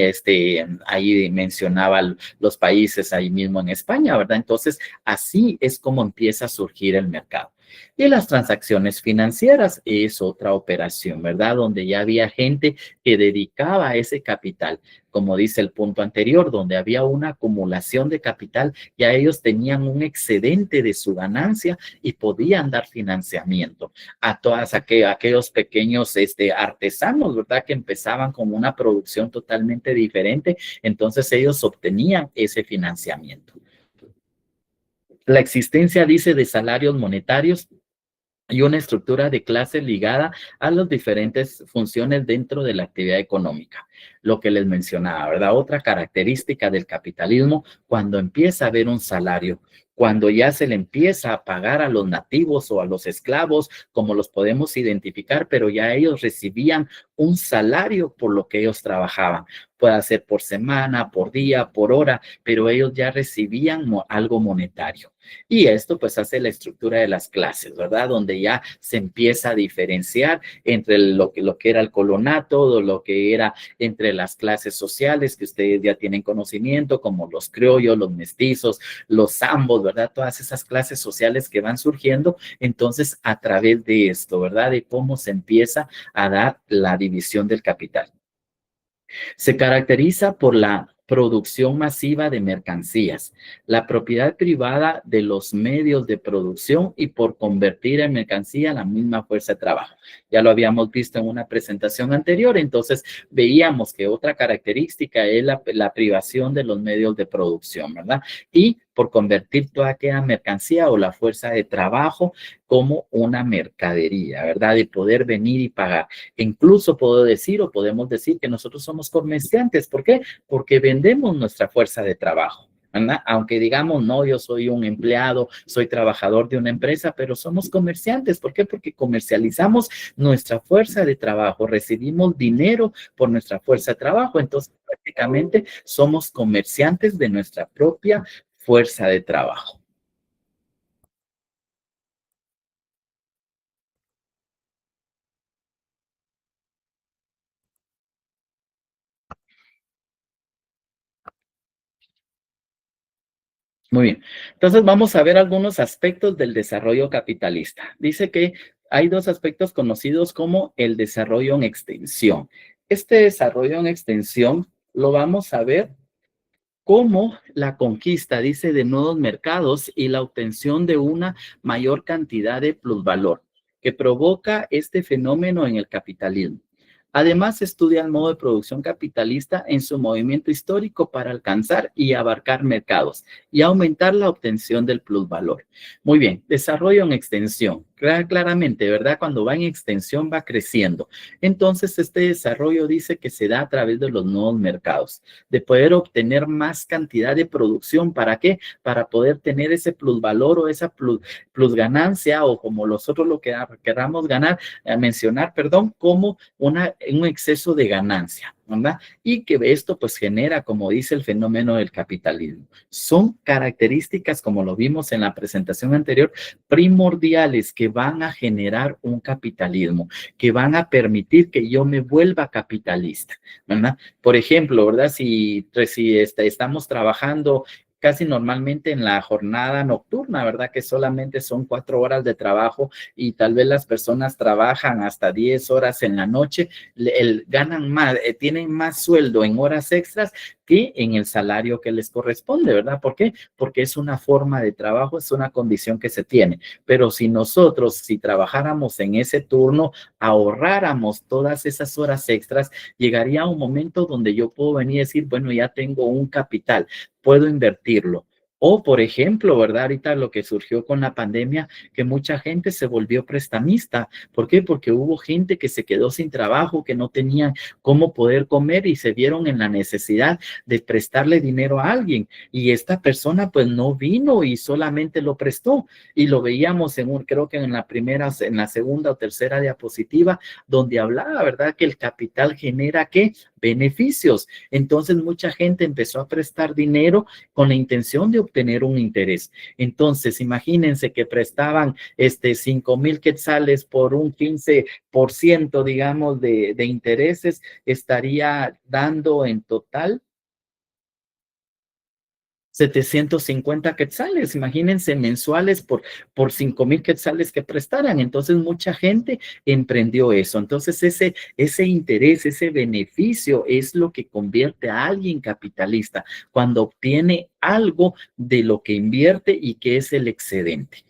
ahí mencionaba los países ahí mismo en España, ¿verdad? Entonces, así es como empieza a surgir el mercado. Y las transacciones financieras es otra operación, ¿verdad? Donde ya había gente que dedicaba ese capital, como dice el punto anterior, donde había una acumulación de capital, ya ellos tenían un excedente de su ganancia y podían dar financiamiento a todos aquellos pequeños artesanos, ¿verdad? Que empezaban con una producción totalmente diferente, entonces ellos obtenían ese financiamiento. La existencia, dice, de salarios monetarios y una estructura de clase ligada a las diferentes funciones dentro de la actividad económica. Lo que les mencionaba, ¿verdad? Otra característica del capitalismo, cuando empieza a haber un salario, cuando ya se le empieza a pagar a los nativos o a los esclavos, como los podemos identificar, pero ya ellos recibían un salario por lo que ellos trabajaban. Puede ser por semana, por día, por hora, pero ellos ya recibían algo monetario. Y esto pues hace la estructura de las clases, ¿verdad? Donde ya se empieza a diferenciar entre lo que era el colonato, lo que era entre las clases sociales que ustedes ya tienen conocimiento, como los criollos, los mestizos, los zambos, ¿verdad? Todas esas clases sociales que van surgiendo, entonces a través de esto, ¿verdad? De cómo se empieza a dar la división del capital. Se caracteriza por la producción masiva de mercancías, la propiedad privada de los medios de producción y por convertir en mercancía la misma fuerza de trabajo. Ya lo habíamos visto en una presentación anterior, entonces veíamos que otra característica es la privación de los medios de producción, ¿verdad? Y por convertir toda aquella mercancía o la fuerza de trabajo como una mercadería, ¿verdad? De poder venir y pagar. Incluso puedo decir o podemos decir que nosotros somos comerciantes. ¿Por qué? Porque vendemos nuestra fuerza de trabajo, ¿verdad? Aunque digamos, no, yo soy un empleado, soy trabajador de una empresa, pero somos comerciantes. ¿Por qué? Porque comercializamos nuestra fuerza de trabajo, recibimos dinero por nuestra fuerza de trabajo. Entonces, prácticamente somos comerciantes de nuestra propia fuerza de trabajo. Muy bien. Entonces vamos a ver algunos aspectos del desarrollo capitalista. Dice que hay dos aspectos conocidos como el desarrollo en extensión. Este desarrollo en extensión lo vamos a ver como la conquista, dice, de nuevos mercados y la obtención de una mayor cantidad de plusvalor que provoca este fenómeno en el capitalismo. Además, estudia el modo de producción capitalista en su movimiento histórico para alcanzar y abarcar mercados y aumentar la obtención del plusvalor. Muy bien, desarrollo en extensión. Claramente, ¿verdad? Cuando va en extensión va creciendo. Entonces, este desarrollo dice que se da a través de los nuevos mercados, de poder obtener más cantidad de producción. ¿Para qué? Para poder tener ese plusvalor o esa plus ganancia o como nosotros lo queramos ganar, mencionar, perdón, como un exceso de ganancia. ¿verdad? Y que esto pues genera, como dice el fenómeno del capitalismo. Son características, como lo vimos en la presentación anterior, primordiales que van a generar un capitalismo, que van a permitir que yo me vuelva capitalista, ¿verdad? Por ejemplo, ¿verdad? Si estamos trabajando casi normalmente en la jornada nocturna, ¿verdad? Que solamente son 4 horas de trabajo y tal vez las personas trabajan hasta 10 horas en la noche, ganan más, tienen más sueldo en horas extras que en el salario que les corresponde, ¿verdad? ¿Por qué? Porque es una forma de trabajo, es una condición que se tiene. Pero si nosotros, si trabajáramos en ese turno, ahorráramos todas esas horas extras, llegaría un momento donde yo puedo venir y decir, bueno, ya tengo un capital, puedo invertirlo. O, por ejemplo, ¿verdad? Ahorita lo que surgió con la pandemia, que mucha gente se volvió prestamista. ¿Por qué? Porque hubo gente que se quedó sin trabajo, que no tenía cómo poder comer y se vieron en la necesidad de prestarle dinero a alguien. Y esta persona pues no vino y solamente lo prestó. Y lo veíamos creo que en la primera, en la segunda o tercera diapositiva, donde hablaba, ¿verdad? Que el capital genera, ¿qué? Beneficios. Entonces mucha gente empezó a prestar dinero con la intención de obtener un interés. Entonces imagínense que prestaban 5,000 quetzales por un 15%, digamos, de intereses, estaría dando en total 750 quetzales, imagínense, mensuales por 5,000 quetzales que prestaran. Entonces, mucha gente emprendió eso. Entonces, ese interés, ese beneficio es lo que convierte a alguien capitalista cuando obtiene algo de lo que invierte y que es el excedente.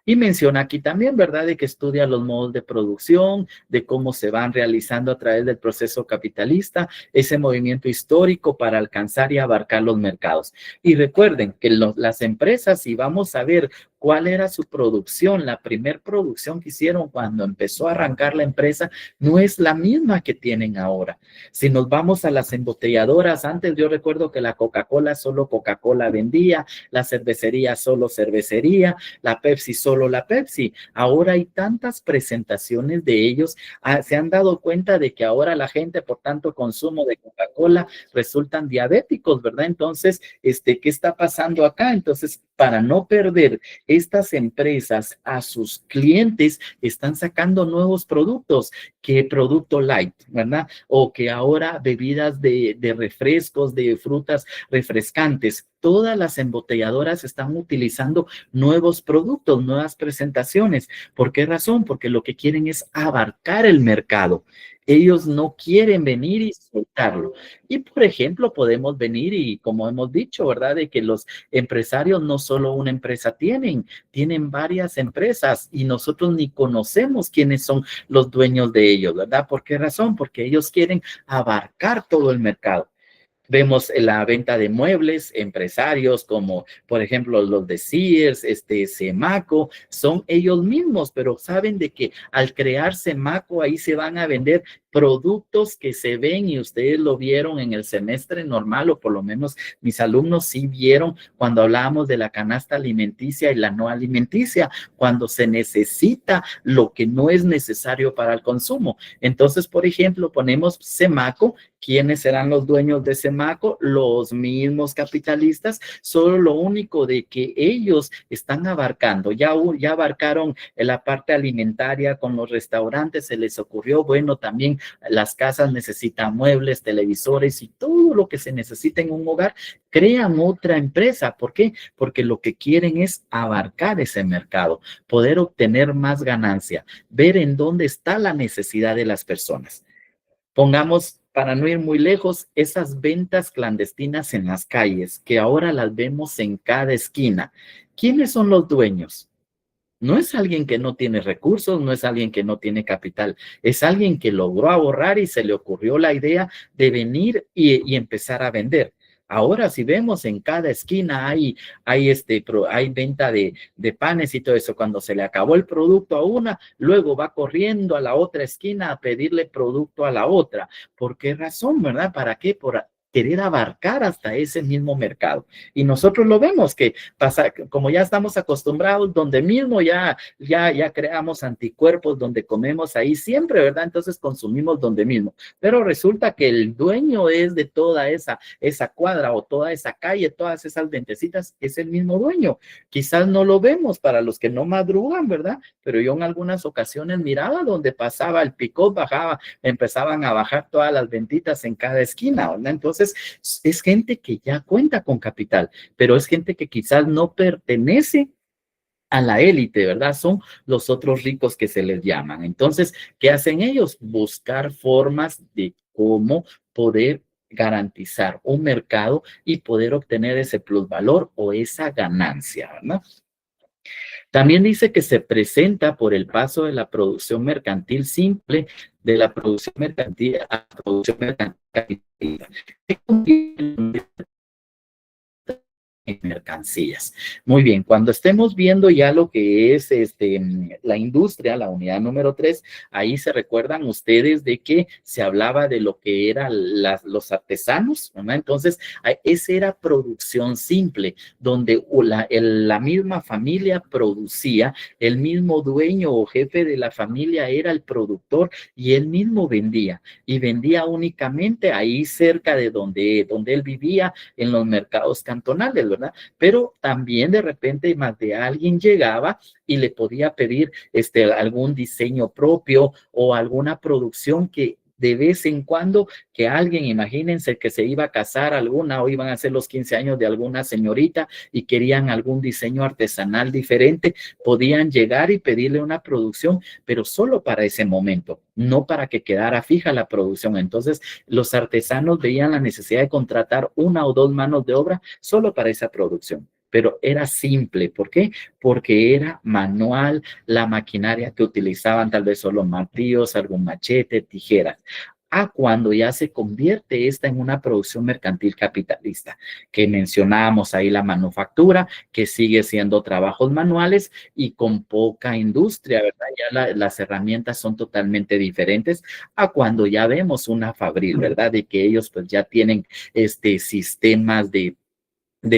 Y menciona aquí también, ¿verdad?, de que estudia los modos de producción, de cómo se van realizando a través del proceso capitalista, ese movimiento histórico para alcanzar y abarcar los mercados. Y recuerden que las empresas, si vamos a ver cuál era su producción, la primer producción que hicieron cuando empezó a arrancar la empresa, no es la misma que tienen ahora. Si nos vamos a las embotelladoras, antes yo recuerdo que la Coca-Cola solo Coca-Cola vendía, la cervecería solo cervecería, la Pepsi solo la Pepsi. Ahora hay tantas presentaciones de ellos. Se han dado cuenta de que ahora la gente por tanto consumo de Coca-Cola resultan diabéticos, ¿verdad? Entonces, ¿qué está pasando acá? Entonces, para no perder estas empresas a sus clientes, están sacando nuevos productos, que producto light, ¿verdad? O que ahora bebidas de refrescos, de frutas refrescantes. Todas las embotelladoras están utilizando nuevos productos, nuevas presentaciones. ¿Por qué razón? Porque lo que quieren es abarcar el mercado. Ellos no quieren venir y soltarlo. Y, por ejemplo, podemos venir y, como hemos dicho, ¿verdad? De que los empresarios no solo una empresa tienen varias empresas y nosotros ni conocemos quiénes son los dueños de ellos, ¿verdad? ¿Por qué razón? Porque ellos quieren abarcar todo el mercado. Vemos la venta de muebles, empresarios como, por ejemplo, los de Sears, Semaco, son ellos mismos, pero saben de que al crear Semaco ahí se van a vender productos que se ven y ustedes lo vieron en el semestre normal, o por lo menos mis alumnos sí vieron cuando hablábamos de la canasta alimenticia y la no alimenticia, cuando se necesita lo que no es necesario para el consumo. Entonces, por ejemplo, ponemos Semaco. ¿Quiénes serán los dueños de Semaco? Los mismos capitalistas, solo lo único de que ellos están abarcando, ya abarcaron la parte alimentaria con los restaurantes, se les ocurrió, bueno, también las casas necesitan muebles, televisores y todo lo que se necesita en un hogar, crean otra empresa. ¿Por qué? Porque lo que quieren es abarcar ese mercado, poder obtener más ganancia, ver en dónde está la necesidad de las personas. Pongamos, para no ir muy lejos, esas ventas clandestinas en las calles, que ahora las vemos en cada esquina. ¿Quiénes son los dueños? No es alguien que no tiene recursos, no es alguien que no tiene capital, es alguien que logró ahorrar y se le ocurrió la idea de venir y empezar a vender. Ahora, si vemos en cada esquina hay venta de panes y todo eso. Cuando se le acabó el producto a una, luego va corriendo a la otra esquina a pedirle producto a la otra. ¿Por qué razón, verdad? ¿Para qué? querer abarcar hasta ese mismo mercado. Y nosotros lo vemos que pasa, como ya estamos acostumbrados, donde mismo ya creamos anticuerpos, donde comemos ahí siempre, ¿verdad? Entonces consumimos donde mismo. Pero resulta que el dueño es de toda esa cuadra o toda esa calle, todas esas ventecitas, es el mismo dueño. Quizás no lo vemos para los que no madrugan, ¿verdad? Pero yo en algunas ocasiones miraba donde pasaba el pick-up, bajaba, empezaban a bajar todas las ventitas en cada esquina, ¿verdad? Entonces, es gente que ya cuenta con capital, pero es gente que quizás no pertenece a la élite, ¿verdad? Son los otros ricos que se les llaman. Entonces, ¿qué hacen ellos? Buscar formas de cómo poder garantizar un mercado y poder obtener ese plusvalor o esa ganancia, ¿verdad? También dice que se presenta por el paso de la producción mercantil simple, de la producción mercantil a la producción mercantil capitalista en mercancías. Muy bien, cuando estemos viendo ya lo que es la industria, la unidad número 3, ahí se recuerdan ustedes de que se hablaba de lo que eran los artesanos, ¿verdad? Entonces, esa era producción simple, donde la misma familia producía, el mismo dueño o jefe de la familia era el productor y él mismo vendía, y vendía únicamente ahí cerca de donde él vivía, en los mercados cantonales, ¿verdad? Pero también de repente más de alguien llegaba y le podía pedir algún diseño propio o alguna producción que de vez en cuando que alguien, imagínense que se iba a casar alguna o iban a hacer los 15 años de alguna señorita y querían algún diseño artesanal diferente, podían llegar y pedirle una producción, pero solo para ese momento, no para que quedara fija la producción. Entonces, los artesanos veían la necesidad de contratar una o dos manos de obra solo para esa producción. Pero era simple. ¿Por qué? Porque era manual, la maquinaria que utilizaban tal vez solo martillos, algún machete, tijeras. A cuando ya se convierte esta en una producción mercantil capitalista, que mencionábamos ahí la manufactura, que sigue siendo trabajos manuales y con poca industria, ¿verdad? Ya las herramientas son totalmente diferentes a cuando ya vemos una fabril, ¿verdad? De que ellos pues ya tienen sistemas de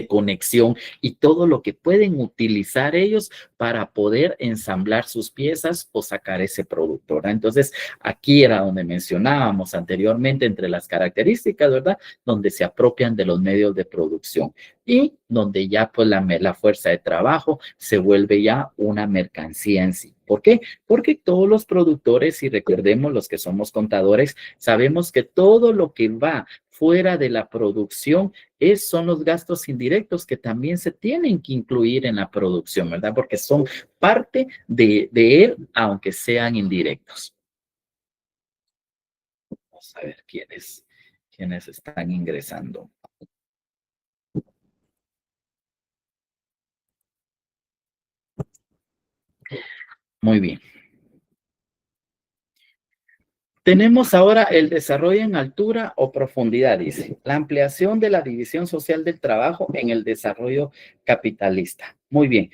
conexión y todo lo que pueden utilizar ellos para poder ensamblar sus piezas o sacar ese producto, ¿verdad? Entonces, aquí era donde mencionábamos anteriormente entre las características, ¿verdad? Donde se apropian de los medios de producción y donde ya pues la fuerza de trabajo se vuelve ya una mercancía en sí. ¿Por qué? Porque todos los productores, y recordemos los que somos contadores, sabemos que todo lo que va fuera de la producción son los gastos indirectos que también se tienen que incluir en la producción, ¿verdad? Porque son parte de él, aunque sean indirectos. Vamos a ver quiénes están ingresando. Muy bien. Tenemos ahora el desarrollo en altura o profundidad, dice. La ampliación de la división social del trabajo en el desarrollo capitalista. Muy bien.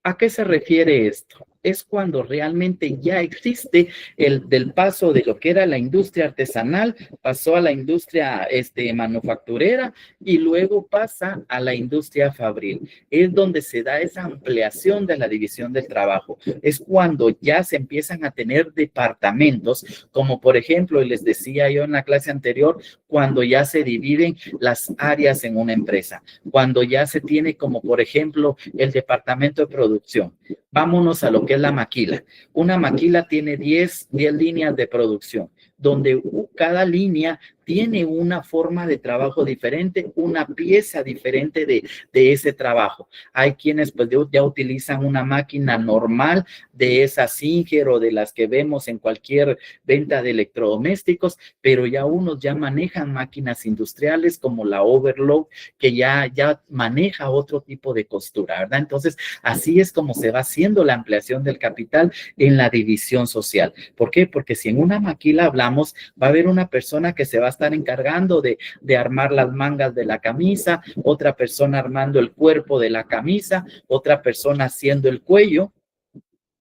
¿A qué se refiere esto? Es cuando realmente ya existe del paso de lo que era la industria artesanal, pasó a la industria manufacturera y luego pasa a la industria fabril. Es donde se da esa ampliación de la división del trabajo. Es cuando ya se empiezan a tener departamentos, como por ejemplo, les decía yo en la clase anterior, cuando ya se dividen las áreas en una empresa, cuando ya se tiene como por ejemplo el departamento de producción. Vámonos a lo que es la maquila. Una maquila tiene 10 líneas de producción, donde cada línea tiene una forma de trabajo diferente, una pieza diferente de ese trabajo. Hay quienes pues ya utilizan una máquina normal de esa Singer o de las que vemos en cualquier venta de electrodomésticos, pero ya unos ya manejan máquinas industriales como la Overlock, que ya maneja otro tipo de costura, ¿verdad? Entonces, así es como se va haciendo la ampliación del capital en la división social. ¿Por qué? Porque si en una maquila hablamos, va a haber una persona que se va a estar encargando de armar las mangas de la camisa, otra persona armando el cuerpo de la camisa, otra persona haciendo el cuello,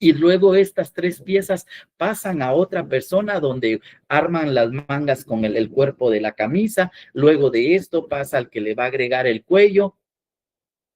Y luego estas 3 piezas pasan a otra persona donde arman las mangas con el cuerpo de la camisa. Luego de esto pasa al que le va a agregar el cuello.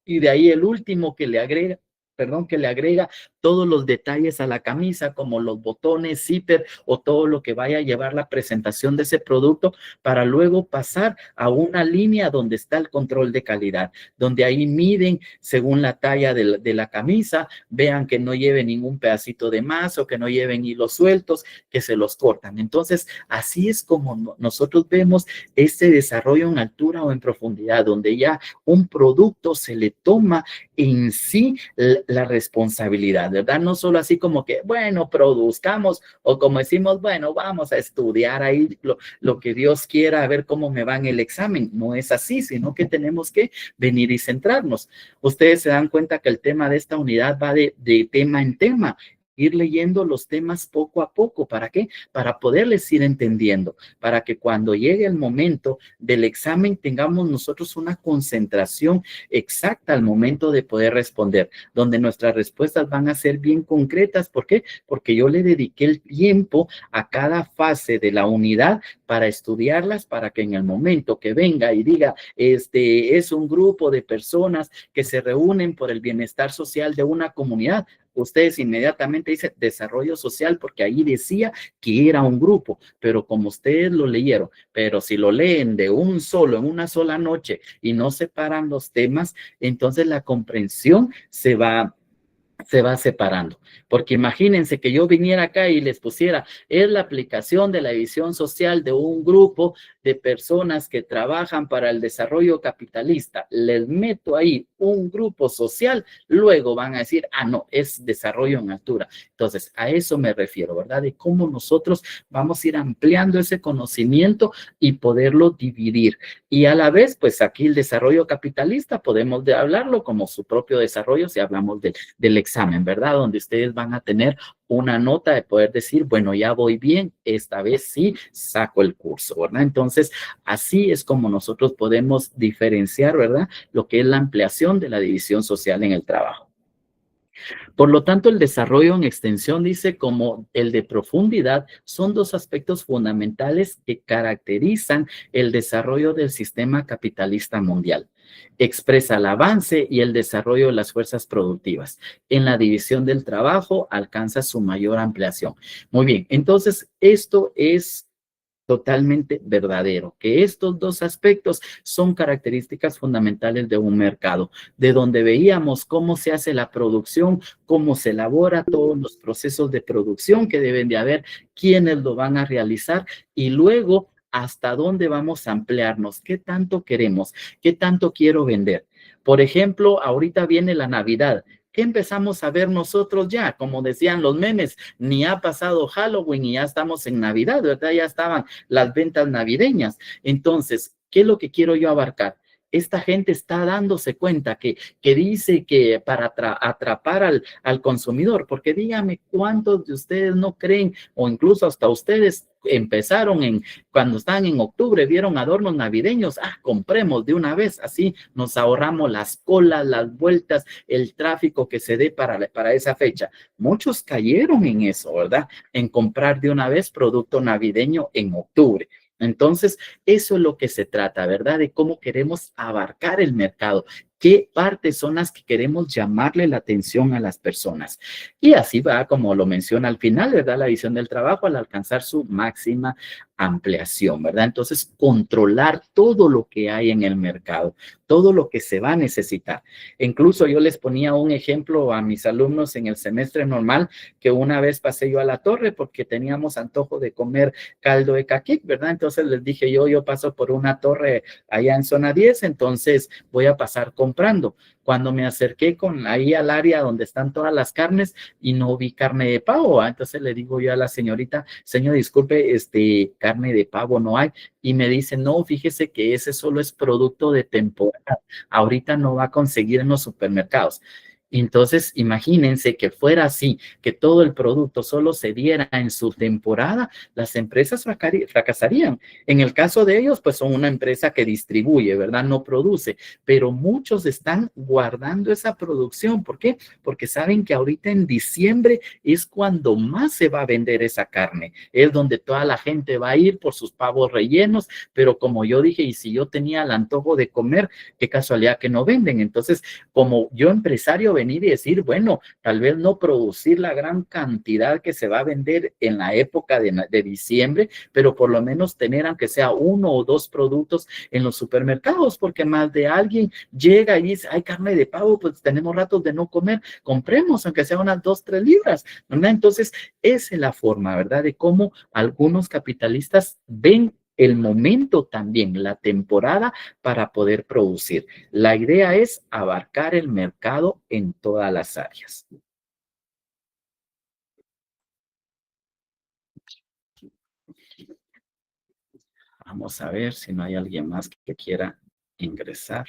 Y de ahí el último que le agrega, perdón, que le agrega todos los detalles a la camisa, como los botones, zipper o todo lo que vaya a llevar la presentación de ese producto, para luego pasar a una línea donde está el control de calidad, donde ahí miden según la talla de la camisa, vean que no lleve ningún pedacito de más o que no lleven hilos sueltos, que se los cortan. Entonces, así es como nosotros vemos este desarrollo en altura o en profundidad, donde ya un producto se le toma en sí la responsabilidad, ¿verdad? No solo así como que, bueno, produzcamos, o como decimos, bueno, vamos a estudiar ahí lo que Dios quiera, a ver cómo me va en el examen. No es así, sino que tenemos que venir y centrarnos. Ustedes se dan cuenta que el tema de esta unidad va de tema en tema, ir leyendo los temas poco a poco. ¿Para qué? Para poderles ir entendiendo, para que cuando llegue el momento del examen tengamos nosotros una concentración exacta al momento de poder responder, donde nuestras respuestas van a ser bien concretas. ¿Por qué? Porque yo le dediqué el tiempo a cada fase de la unidad para estudiarlas, para que en el momento que venga y diga, es un grupo de personas que se reúnen por el bienestar social de una comunidad, ustedes inmediatamente dicen desarrollo social, porque ahí decía que era un grupo, pero como ustedes lo leyeron, pero si lo leen de un solo, en una sola noche, y no separan los temas, entonces la comprensión se va separando. Porque imagínense que yo viniera acá y les pusiera, es la aplicación de la visión social de un grupo de personas que trabajan para el desarrollo capitalista. Les meto ahí un grupo social, luego van a decir, ah, no, es desarrollo en altura. Entonces, a eso me refiero, ¿verdad? De cómo nosotros vamos a ir ampliando ese conocimiento y poderlo dividir. Y a la vez, pues aquí el desarrollo capitalista podemos hablarlo como su propio desarrollo si hablamos del examen, ¿verdad? Donde ustedes van a tener una nota de poder decir, bueno, ya voy bien, esta vez sí saco el curso, ¿verdad? Entonces, así es como nosotros podemos diferenciar, ¿verdad? Lo que es la ampliación de la división social en el trabajo. Por lo tanto, el desarrollo en extensión, dice, como el de profundidad, son dos aspectos fundamentales que caracterizan el desarrollo del sistema capitalista mundial. Expresa el avance y el desarrollo de las fuerzas productivas. En la división del trabajo alcanza su mayor ampliación. Muy bien, entonces esto es totalmente verdadero, que estos dos aspectos son características fundamentales de un mercado, de donde veíamos cómo se hace la producción, cómo se elabora todos los procesos de producción que deben de haber, quiénes lo van a realizar y luego hasta dónde vamos a ampliarnos, qué tanto queremos, qué tanto quiero vender. Por ejemplo, ahorita viene la Navidad. ¿Qué empezamos a ver nosotros ya? Como decían los memes, ni ha pasado Halloween y ya estamos en Navidad, ¿verdad? Ya estaban las ventas navideñas. Entonces, ¿qué es lo que quiero yo abarcar? Esta gente está dándose cuenta que dice que para atrapar al consumidor, porque dígame cuántos de ustedes no creen, o incluso hasta ustedes empezaron cuando están en octubre, vieron adornos navideños, compremos de una vez, así nos ahorramos las colas, las vueltas, el tráfico que se dé para esa fecha. Muchos cayeron en eso, ¿verdad? En comprar de una vez producto navideño en octubre. Entonces, eso es lo que se trata, ¿verdad? De cómo queremos abarcar el mercado, qué partes son las que queremos llamarle la atención a las personas. Y así va, como lo menciona al final, ¿verdad? La visión del trabajo al alcanzar su máxima ampliación, ¿verdad? Entonces, controlar todo lo que hay en el mercado, todo lo que se va a necesitar. Incluso yo les ponía un ejemplo a mis alumnos en el semestre normal, que una vez pasé yo a la torre porque teníamos antojo de comer caldo de caquic, ¿verdad? Entonces les dije yo paso por una torre allá en zona 10, entonces voy a pasar comprando. Cuando me acerqué ahí al área donde están todas las carnes y no vi carne de pavo, entonces le digo yo a la señorita, señor, disculpe, carne de pavo no hay, y me dice, no, fíjese que ese solo es producto de temporada, ahorita no va a conseguir en los supermercados. Entonces, imagínense que fuera así, que todo el producto solo se diera en su temporada, las empresas fracasarían. En el caso de ellos, pues son una empresa que distribuye, ¿verdad? No produce, pero muchos están guardando esa producción. ¿Por qué? Porque saben que ahorita en diciembre es cuando más se va a vender esa carne. Es donde toda la gente va a ir por sus pavos rellenos, pero como yo dije, y si yo tenía el antojo de comer, qué casualidad que no venden. Entonces, como yo empresario venir y decir, bueno, tal vez no producir la gran cantidad que se va a vender en la época de diciembre, pero por lo menos tener aunque sea uno o dos productos en los supermercados, porque más de alguien llega y dice, hay carne de pavo, pues tenemos ratos de no comer, compremos aunque sea unas 2, 3 libras, ¿verdad? Entonces, esa es la forma, ¿verdad? De cómo algunos capitalistas ven el momento también, la temporada para poder producir. La idea es abarcar el mercado en todas las áreas. Vamos a ver si no hay alguien más que quiera ingresar.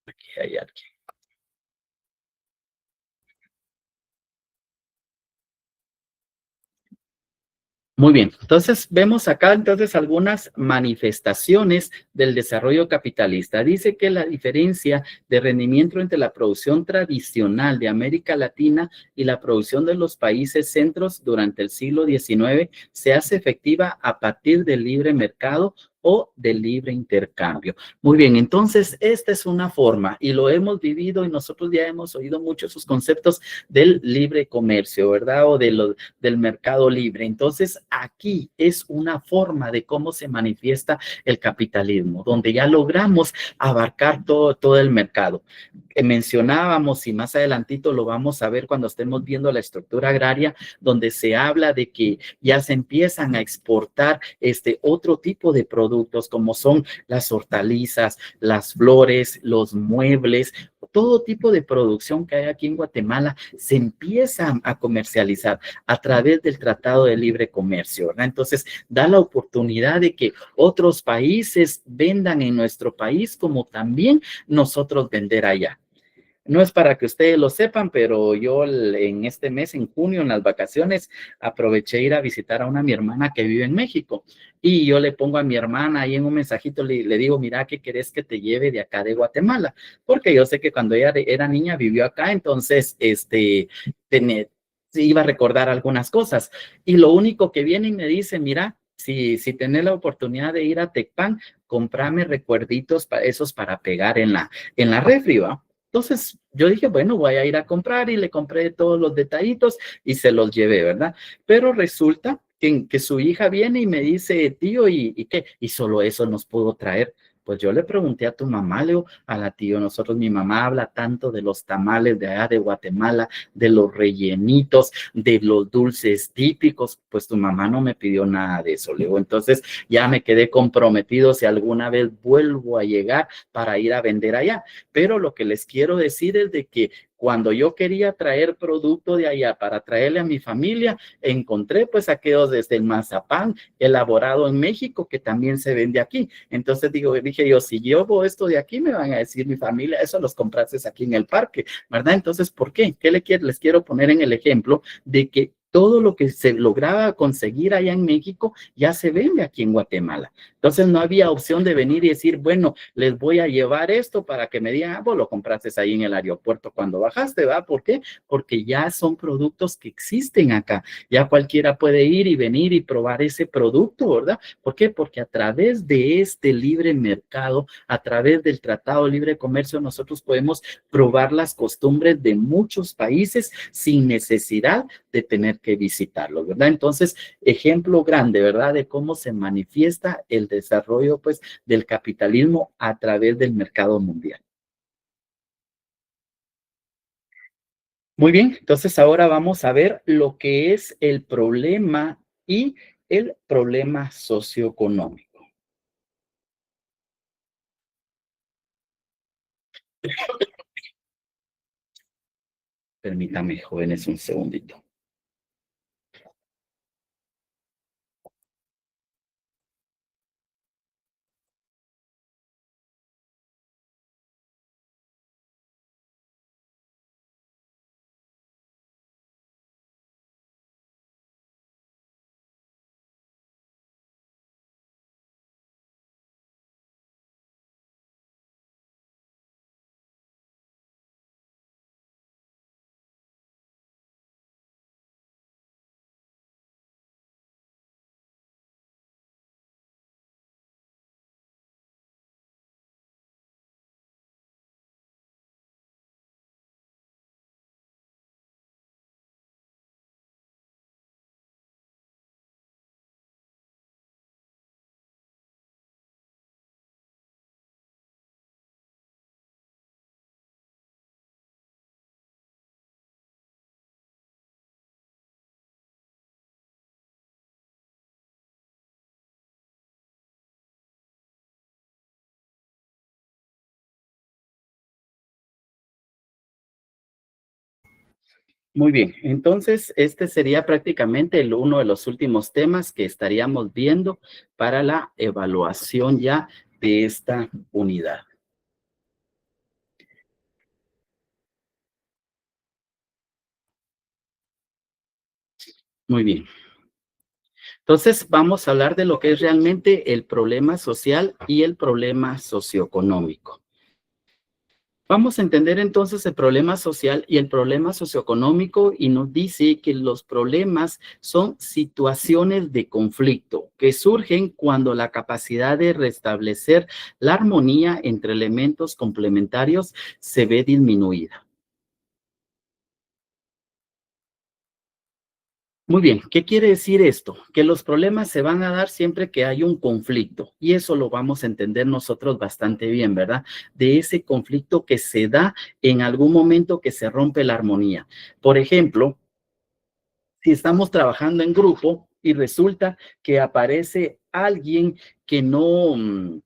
Aquí hay alguien. Muy bien, entonces vemos acá entonces algunas manifestaciones del desarrollo capitalista. Dice que la diferencia de rendimiento entre la producción tradicional de América Latina y la producción de los países centros durante el siglo XIX se hace efectiva a partir del libre mercado o del libre intercambio. Muy bien, entonces esta es una forma y lo hemos vivido y nosotros ya hemos oído mucho esos conceptos del libre comercio, ¿verdad? O de del mercado libre. Entonces, aquí es una forma de cómo se manifiesta el capitalismo, donde ya logramos abarcar todo el mercado. Que mencionábamos y más adelantito lo vamos a ver cuando estemos viendo la estructura agraria, donde se habla de que ya se empiezan a exportar otro tipo de productos como son las hortalizas, las flores, los muebles, todo tipo de producción que hay aquí en Guatemala se empieza a comercializar a través del Tratado de Libre Comercio, ¿verdad? Entonces, da la oportunidad de que otros países vendan en nuestro país como también nosotros vender allá. No es para que ustedes lo sepan, pero yo en este mes, en junio, en las vacaciones, aproveché ir a visitar a mi hermana que vive en México. Y yo le pongo a mi hermana ahí en un mensajito, le digo, mira, ¿qué querés que te lleve de acá de Guatemala? Porque yo sé que cuando ella era niña vivió acá, entonces, se iba a recordar algunas cosas. Y lo único que viene y me dice, mira, si tenés la oportunidad de ir a Tecpan, comprame recuerditos para esos para pegar en la refri, ¿va? Entonces yo dije, bueno, voy a ir a comprar y le compré todos los detallitos y se los llevé, ¿verdad? Pero resulta que su hija viene y me dice, tío, ¿y qué? Y solo eso nos pudo traer. Pues yo le pregunté a tu mamá, Leo, a la tío, nosotros, mi mamá habla tanto de los tamales de allá de Guatemala, de los rellenitos, de los dulces típicos, pues tu mamá no me pidió nada de eso, Leo. Entonces ya me quedé comprometido si alguna vez vuelvo a llegar para ir a vender allá. Pero lo que les quiero decir es de que cuando yo quería traer producto de allá para traerle a mi familia, encontré pues aquellos desde el mazapán elaborado en México que también se vende aquí. Entonces dije yo, si llevo esto de aquí, me van a decir mi familia, eso los compraste aquí en el parque, ¿verdad? Entonces, ¿por qué? ¿Qué les quiero poner en el ejemplo de que todo lo que se lograba conseguir allá en México ya se vende aquí en Guatemala? Entonces no había opción de venir y decir, bueno, les voy a llevar esto para que me digan, ah, vos lo compraste ahí en el aeropuerto cuando bajaste, ¿va? ¿Por qué? Porque ya son productos que existen acá. Ya cualquiera puede ir y venir y probar ese producto, ¿verdad? ¿Por qué? Porque a través de este libre mercado, a través del Tratado de Libre Comercio, nosotros podemos probar las costumbres de muchos países sin necesidad de tener que visitarlos, ¿verdad? Entonces, ejemplo grande, ¿verdad? De cómo se manifiesta el desarrollo, pues, del capitalismo a través del mercado mundial. Muy bien, entonces ahora vamos a ver lo que es el problema y el problema socioeconómico. Permítame, jóvenes, un segundito. Muy bien, entonces este sería prácticamente uno de los últimos temas que estaríamos viendo para la evaluación ya de esta unidad. Muy bien. Entonces vamos a hablar de lo que es realmente el problema social y el problema socioeconómico. Vamos a entender entonces el problema social y el problema socioeconómico y nos dice que los problemas son situaciones de conflicto que surgen cuando la capacidad de restablecer la armonía entre elementos complementarios se ve disminuida. Muy bien, ¿qué quiere decir esto? Que los problemas se van a dar siempre que hay un conflicto y eso lo vamos a entender nosotros bastante bien, ¿verdad? De ese conflicto que se da en algún momento que se rompe la armonía. Por ejemplo, si estamos trabajando en grupo y resulta que aparece alguien que no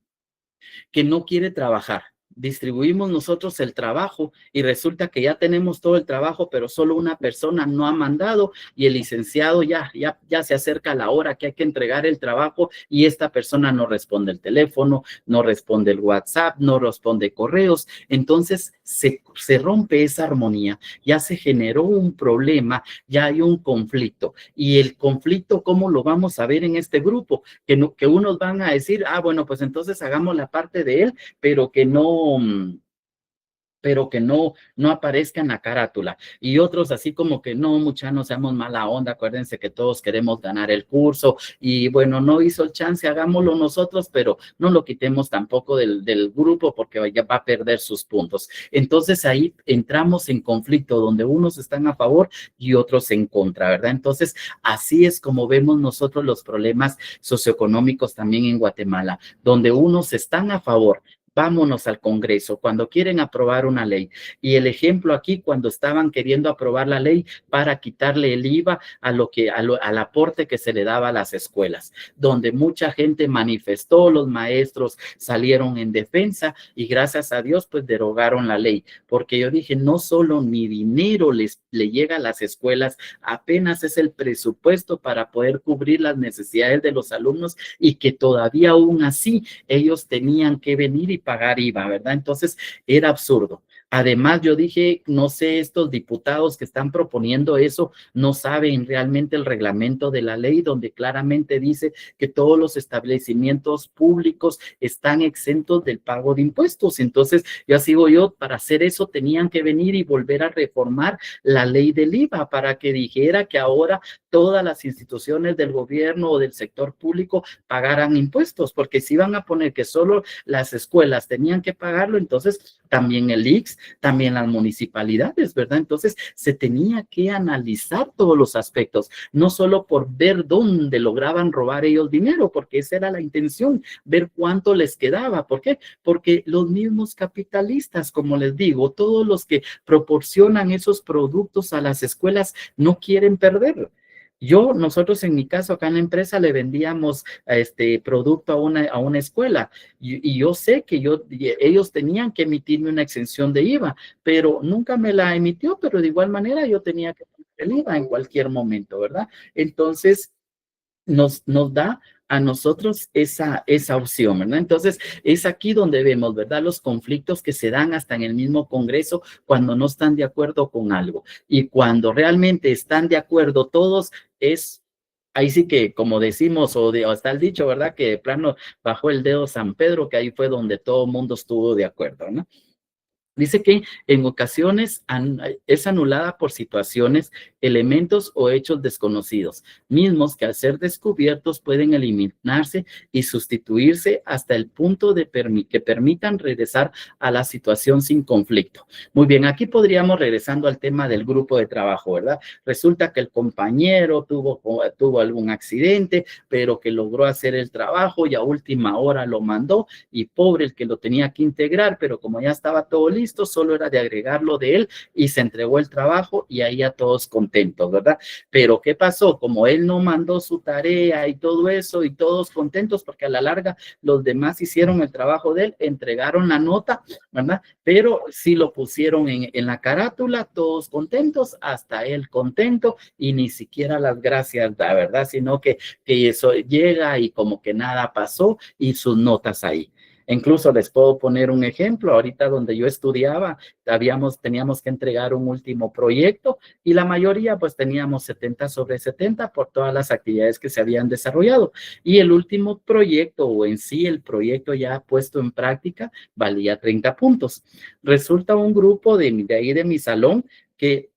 quiere trabajar. Distribuimos nosotros el trabajo y resulta que ya tenemos todo el trabajo, pero solo una persona no ha mandado y el licenciado ya se acerca a la hora que hay que entregar el trabajo y esta persona no responde el teléfono, no responde el WhatsApp, no responde correos. Entonces se rompe esa armonía, ya se generó un problema, ya hay un conflicto. Y el conflicto, ¿cómo lo vamos a ver en este grupo? Que unos van a decir, bueno, pues entonces hagamos la parte de él, pero que no aparezca en la carátula. Y otros así como que no, mucha, no seamos mala onda, acuérdense que todos queremos ganar el curso y bueno, no hizo el chance, hagámoslo nosotros, pero no lo quitemos tampoco del grupo porque ya va a perder sus puntos. Entonces ahí entramos en conflicto donde unos están a favor y otros en contra, ¿verdad? Entonces así es como vemos nosotros los problemas socioeconómicos también en Guatemala, donde unos están a favor. Vámonos al Congreso cuando quieren aprobar una ley. Y el ejemplo aquí, cuando estaban queriendo aprobar la ley para quitarle el IVA al aporte que se le daba a las escuelas, donde mucha gente manifestó, los maestros salieron en defensa y gracias a Dios pues derogaron la ley, porque yo dije, no solo ni dinero le llega a las escuelas, apenas es el presupuesto para poder cubrir las necesidades de los alumnos y que todavía aún así ellos tenían que venir y pagar IVA, ¿verdad? Entonces era absurdo. Además, yo dije, no sé, estos diputados que están proponiendo eso no saben realmente el reglamento de la ley donde claramente dice que todos los establecimientos públicos están exentos del pago de impuestos. Entonces, ya sigo yo, para hacer eso tenían que venir y volver a reformar la ley del IVA para que dijera que ahora todas las instituciones del gobierno o del sector público pagaran impuestos, porque si iban a poner que solo las escuelas tenían que pagarlo, entonces también el IX, también las municipalidades, ¿verdad? Entonces se tenía que analizar todos los aspectos, no solo por ver dónde lograban robar ellos dinero, porque esa era la intención, ver cuánto les quedaba. ¿Por qué? Porque los mismos capitalistas, como les digo, todos los que proporcionan esos productos a las escuelas no quieren perder. Nosotros en mi caso acá en la empresa le vendíamos este producto a una escuela y yo sé que ellos tenían que emitirme una exención de IVA, pero nunca me la emitió, pero de igual manera yo tenía que pagar el IVA en cualquier momento, ¿verdad? Entonces, nos da a nosotros esa opción, ¿verdad? Entonces, es aquí donde vemos, ¿verdad? Los conflictos que se dan hasta en el mismo Congreso cuando no están de acuerdo con algo. Y cuando realmente están de acuerdo todos, ahí sí que, como decimos, o está el dicho, ¿verdad? Que de plano bajó el dedo San Pedro, que ahí fue donde todo el mundo estuvo de acuerdo, ¿no? Dice que en ocasiones es anulada por situaciones, elementos o hechos desconocidos, mismos que al ser descubiertos pueden eliminarse y sustituirse hasta el punto de que permitan regresar a la situación sin conflicto. Muy bien, aquí podríamos regresando al tema del grupo de trabajo, ¿verdad? Resulta que el compañero tuvo algún accidente, pero que logró hacer el trabajo y a última hora lo mandó y pobre el que lo tenía que integrar, pero como ya estaba todo listo, listo, solo era de agregarlo de él y se entregó el trabajo y ahí a todos contentos, ¿verdad? Pero ¿qué pasó? Como él no mandó su tarea y todo eso y todos contentos porque a la larga los demás hicieron el trabajo de él, entregaron la nota, ¿verdad? Pero sí lo pusieron en la carátula, todos contentos, hasta él contento y ni siquiera las gracias, la verdad, sino que eso llega y como que nada pasó y sus notas ahí. Incluso les puedo poner un ejemplo, ahorita donde yo estudiaba, teníamos que entregar un último proyecto y la mayoría pues teníamos 70 sobre 70 por todas las actividades que se habían desarrollado. Y el último proyecto o en sí el proyecto ya puesto en práctica valía 30 puntos. Resulta un grupo de ahí de mi salón que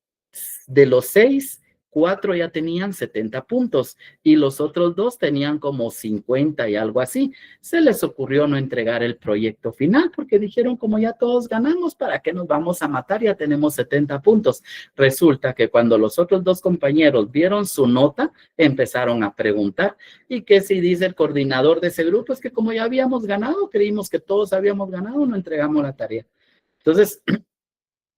de los 6, 4 ya tenían 70 puntos y los otros 2 tenían como 50 y algo así. Se les ocurrió no entregar el proyecto final porque dijeron como ya todos ganamos, ¿para qué nos vamos a matar? Ya tenemos 70 puntos. Resulta que cuando los otros 2 compañeros vieron su nota, empezaron a preguntar y que si dice el coordinador de ese grupo es que como ya habíamos ganado, creímos que todos habíamos ganado, no entregamos la tarea. Entonces,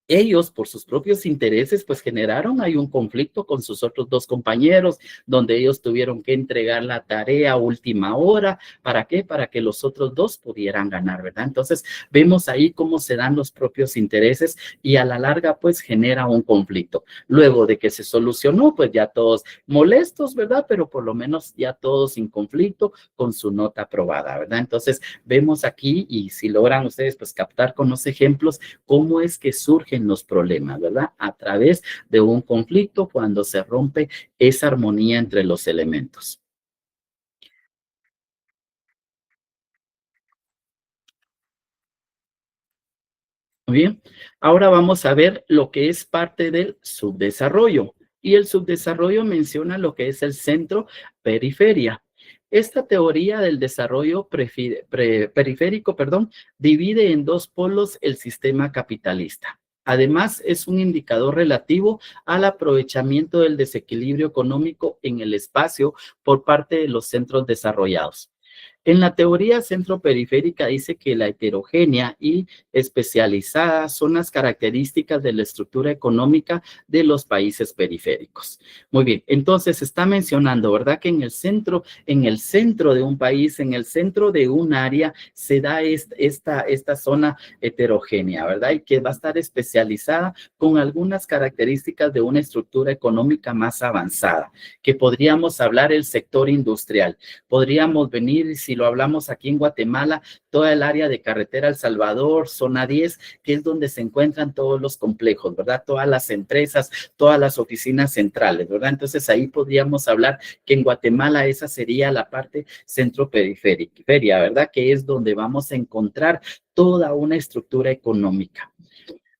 ellos, por sus propios intereses, pues generaron ahí un conflicto con sus otros 2 compañeros, donde ellos tuvieron que entregar la tarea a última hora. ¿Para qué? Para que los otros 2 pudieran ganar, ¿verdad? Entonces, vemos ahí cómo se dan los propios intereses y a la larga, pues, genera un conflicto. Luego de que se solucionó, pues ya todos molestos, ¿verdad? Pero por lo menos ya todos sin conflicto con su nota aprobada, ¿verdad? Entonces, vemos aquí y si logran ustedes, pues, captar con los ejemplos cómo es que surgen los problemas, ¿verdad? A través de un conflicto cuando se rompe esa armonía entre los elementos. Muy bien, ahora vamos a ver lo que es parte del subdesarrollo. Y el subdesarrollo menciona lo que es el centro-periferia. Esta teoría del desarrollo periférico, divide en 2 polos el sistema capitalista. Además, es un indicador relativo al aprovechamiento del desequilibrio económico en el espacio por parte de los centros desarrollados. En la teoría centro-periférica dice que la heterogénea y especializada son las características de la estructura económica de los países periféricos. Muy bien, entonces está mencionando, ¿verdad? Que en el centro de un país, en el centro de un área, se da esta zona heterogénea, ¿verdad? Y que va a estar especializada con algunas características de una estructura económica más avanzada, que podríamos hablar el sector industrial. Podríamos venir, si lo hablamos aquí en Guatemala, toda el área de carretera El Salvador, zona 10, que es donde se encuentran todos los complejos, ¿verdad? Todas las empresas, todas las oficinas centrales, ¿verdad? Entonces ahí podríamos hablar que en Guatemala esa sería la parte centro-periferia, ¿verdad? Que es donde vamos a encontrar toda una estructura económica.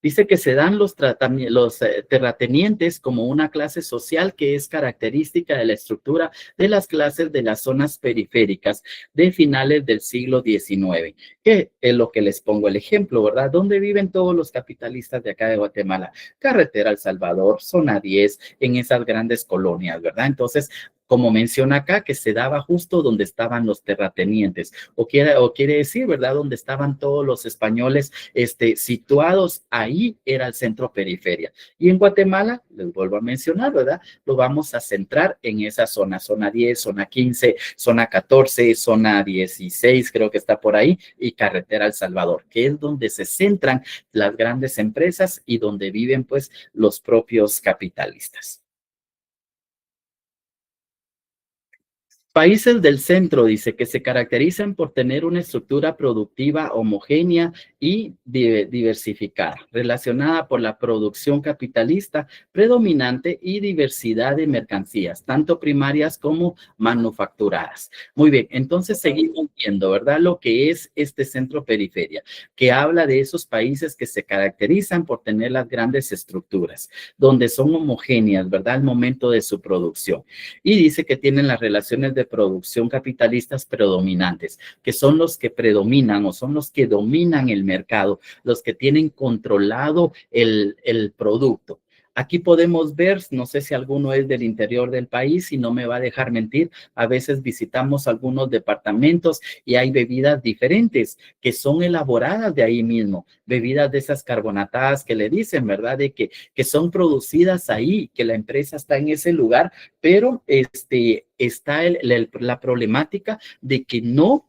Dice que se dan los terratenientes como una clase social que es característica de la estructura de las clases de las zonas periféricas de finales del siglo XIX, que es lo que les pongo el ejemplo, ¿verdad? ¿Dónde viven todos los capitalistas de acá de Guatemala? Carretera El Salvador, zona 10, en esas grandes colonias, ¿verdad? Entonces, como menciona acá, que se daba justo donde estaban los terratenientes, o quiere decir, ¿verdad? Donde estaban todos los españoles situados, ahí era el centro periferia. Y en Guatemala, les vuelvo a mencionar, ¿verdad? Lo vamos a centrar en esa zona 10, zona 15, zona 14, zona 16, creo que está por ahí, y carretera El Salvador, que es donde se centran las grandes empresas y donde viven, pues, los propios capitalistas. Países del centro, dice, que se caracterizan por tener una estructura productiva homogénea y diversificada, relacionada por la producción capitalista predominante y diversidad de mercancías, tanto primarias como manufacturadas. Muy bien, entonces seguimos viendo, ¿verdad? Lo que es este centro-periferia, que habla de esos países que se caracterizan por tener las grandes estructuras, donde son homogéneas, ¿verdad? Al momento de su producción. Y dice que tienen las relaciones de producción capitalistas predominantes, que son los que predominan o son los que dominan el mercado, los que tienen controlado el producto. Aquí podemos ver, no sé si alguno es del interior del país y no me va a dejar mentir, a veces visitamos algunos departamentos y hay bebidas diferentes que son elaboradas de ahí mismo, bebidas de esas carbonatadas que le dicen, ¿verdad? De que son producidas ahí, que la empresa está en ese lugar, pero está la problemática de que no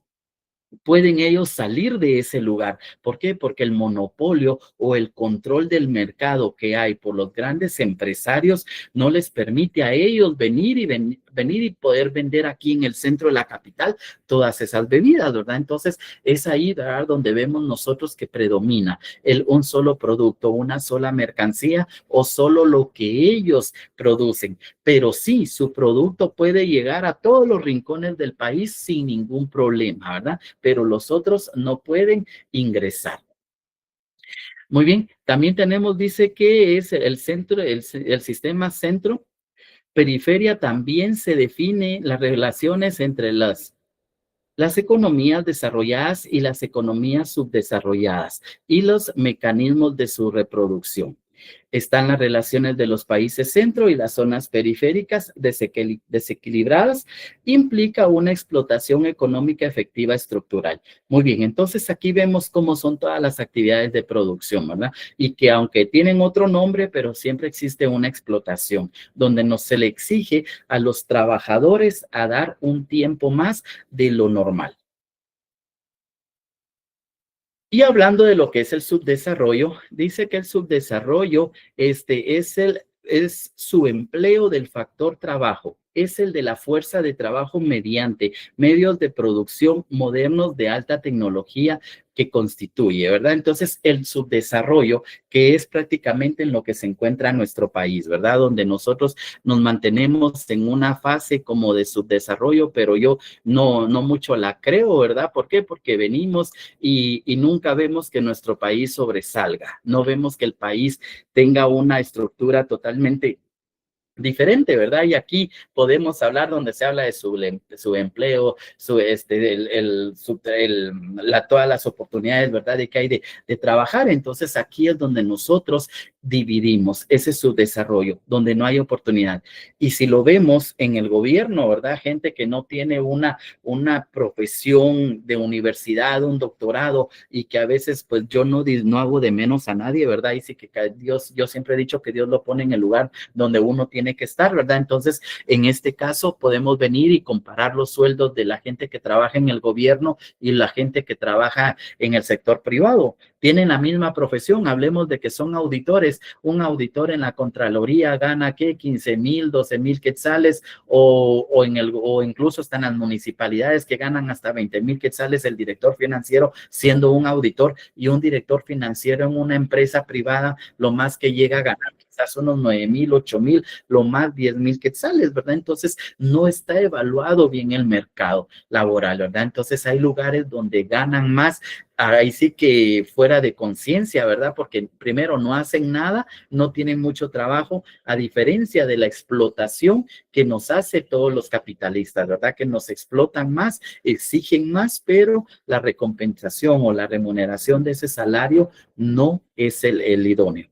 pueden ellos salir de ese lugar. ¿Por qué? Porque el monopolio o el control del mercado que hay por los grandes empresarios no les permite a ellos venir y poder vender aquí en el centro de la capital todas esas bebidas, ¿verdad? Entonces, es ahí, ¿verdad?, donde vemos nosotros que predomina un solo producto, una sola mercancía o solo lo que ellos producen. Pero sí, su producto puede llegar a todos los rincones del país sin ningún problema, ¿verdad? Pero los otros no pueden ingresar. Muy bien, también tenemos, dice que es el centro, el sistema centro, periferia, también se define las relaciones entre las economías desarrolladas y las economías subdesarrolladas y los mecanismos de su reproducción. Están las relaciones de los países centro y las zonas periféricas desequilibradas. Implica una explotación económica efectiva estructural. Muy bien, entonces aquí vemos cómo son todas las actividades de producción, ¿verdad? Y que aunque tienen otro nombre, pero siempre existe una explotación, donde no se le exige a los trabajadores a dar un tiempo más de lo normal. Y hablando de lo que es el subdesarrollo, dice que el subdesarrollo es su empleo del factor trabajo, es el de la fuerza de trabajo mediante medios de producción modernos de alta tecnología que constituye, ¿verdad? Entonces, el subdesarrollo, que es prácticamente en lo que se encuentra nuestro país, ¿verdad? Donde nosotros nos mantenemos en una fase como de subdesarrollo, pero yo no mucho la creo, ¿verdad? ¿Por qué? Porque venimos y nunca vemos que nuestro país sobresalga, no vemos que el país tenga una estructura totalmente diferente, ¿verdad? Y aquí podemos hablar donde se habla de su empleo, todas las oportunidades, ¿verdad? De que hay de trabajar. Entonces aquí es donde nosotros dividimos ese subdesarrollo, donde no hay oportunidad. Y si lo vemos en el gobierno, ¿verdad? Gente que no tiene una profesión de universidad, un doctorado, y que a veces, pues yo no hago de menos a nadie, ¿verdad? Y sí que Dios, yo siempre he dicho que Dios lo pone en el lugar donde uno tiene que estar, ¿verdad? Entonces, en este caso, podemos venir y comparar los sueldos de la gente que trabaja en el gobierno y la gente que trabaja en el sector privado. Tienen la misma profesión, hablemos de que son auditores. Un auditor en la Contraloría gana, ¿qué? 15,000, 12,000 quetzales, o incluso están las municipalidades que ganan hasta 20,000 quetzales el director financiero siendo un auditor, y un director financiero en una empresa privada lo más que llega a ganar quizás unos 9,000, 8,000, lo más 10,000 quetzales, ¿verdad? Entonces no está evaluado bien el mercado laboral, ¿verdad? Entonces hay lugares donde ganan más, ahí sí que fuera de conciencia, ¿verdad? Porque primero no hacen nada, no tienen mucho trabajo, a diferencia de la explotación que nos hace todos los capitalistas, ¿verdad? Que nos explotan más, exigen más, pero la recompensación o la remuneración de ese salario no es el idóneo.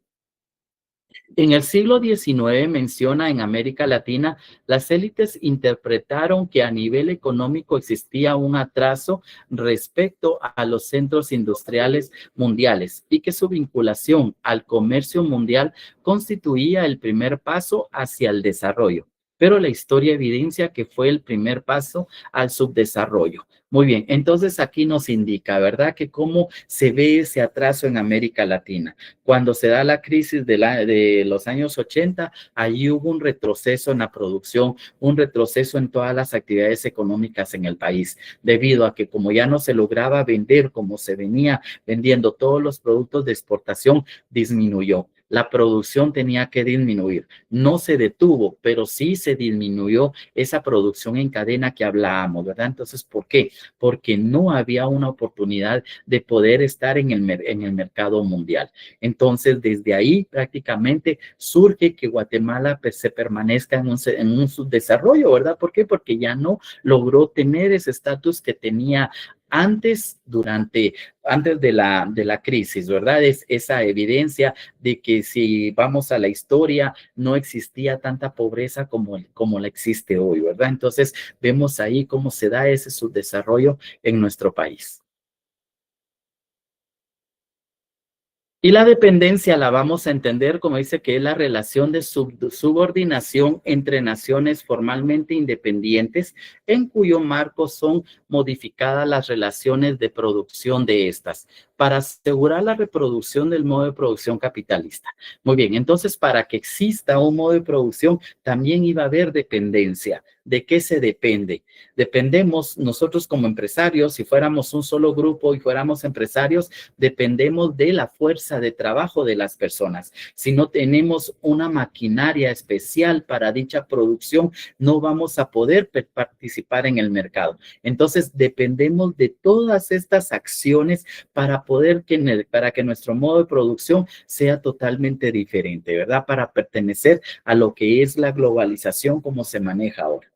En el siglo XIX menciona en América Latina, las élites interpretaron que a nivel económico existía un atraso respecto a los centros industriales mundiales y que su vinculación al comercio mundial constituía el primer paso hacia el desarrollo. Pero la historia evidencia que fue el primer paso al subdesarrollo. Muy bien, entonces aquí nos indica, ¿verdad?, que cómo se ve ese atraso en América Latina. Cuando se da la crisis de los años 80, ahí hubo un retroceso en la producción, un retroceso en todas las actividades económicas en el país, debido a que como ya no se lograba vender como se venía vendiendo todos los productos de exportación, disminuyó. La producción tenía que disminuir. No se detuvo, pero sí se disminuyó esa producción en cadena que hablábamos, ¿verdad? Entonces, ¿por qué? Porque no había una oportunidad de poder estar en el mercado mundial. Entonces, desde ahí prácticamente surge que Guatemala pues, se permanezca en un subdesarrollo, ¿verdad? ¿Por qué? Porque ya no logró tener ese estatus que tenía antes, antes de la crisis, ¿verdad? Es esa evidencia de que si vamos a la historia, no existía tanta pobreza como la existe hoy, ¿verdad? Entonces, vemos ahí cómo se da ese subdesarrollo en nuestro país. Y la dependencia la vamos a entender como dice que es la relación de subordinación entre naciones formalmente independientes en cuyo marco son modificadas las relaciones de producción de estas para asegurar la reproducción del modo de producción capitalista. Muy bien, entonces para que exista un modo de producción también iba a haber dependencia. ¿De qué se depende? Dependemos nosotros como empresarios, si fuéramos un solo grupo y fuéramos empresarios, dependemos de la fuerza de trabajo de las personas. Si no tenemos una maquinaria especial para dicha producción, no vamos a poder participar en el mercado. Entonces, dependemos de todas estas acciones para que nuestro modo de producción sea totalmente diferente, ¿verdad? Para pertenecer a lo que es la globalización como se maneja ahora.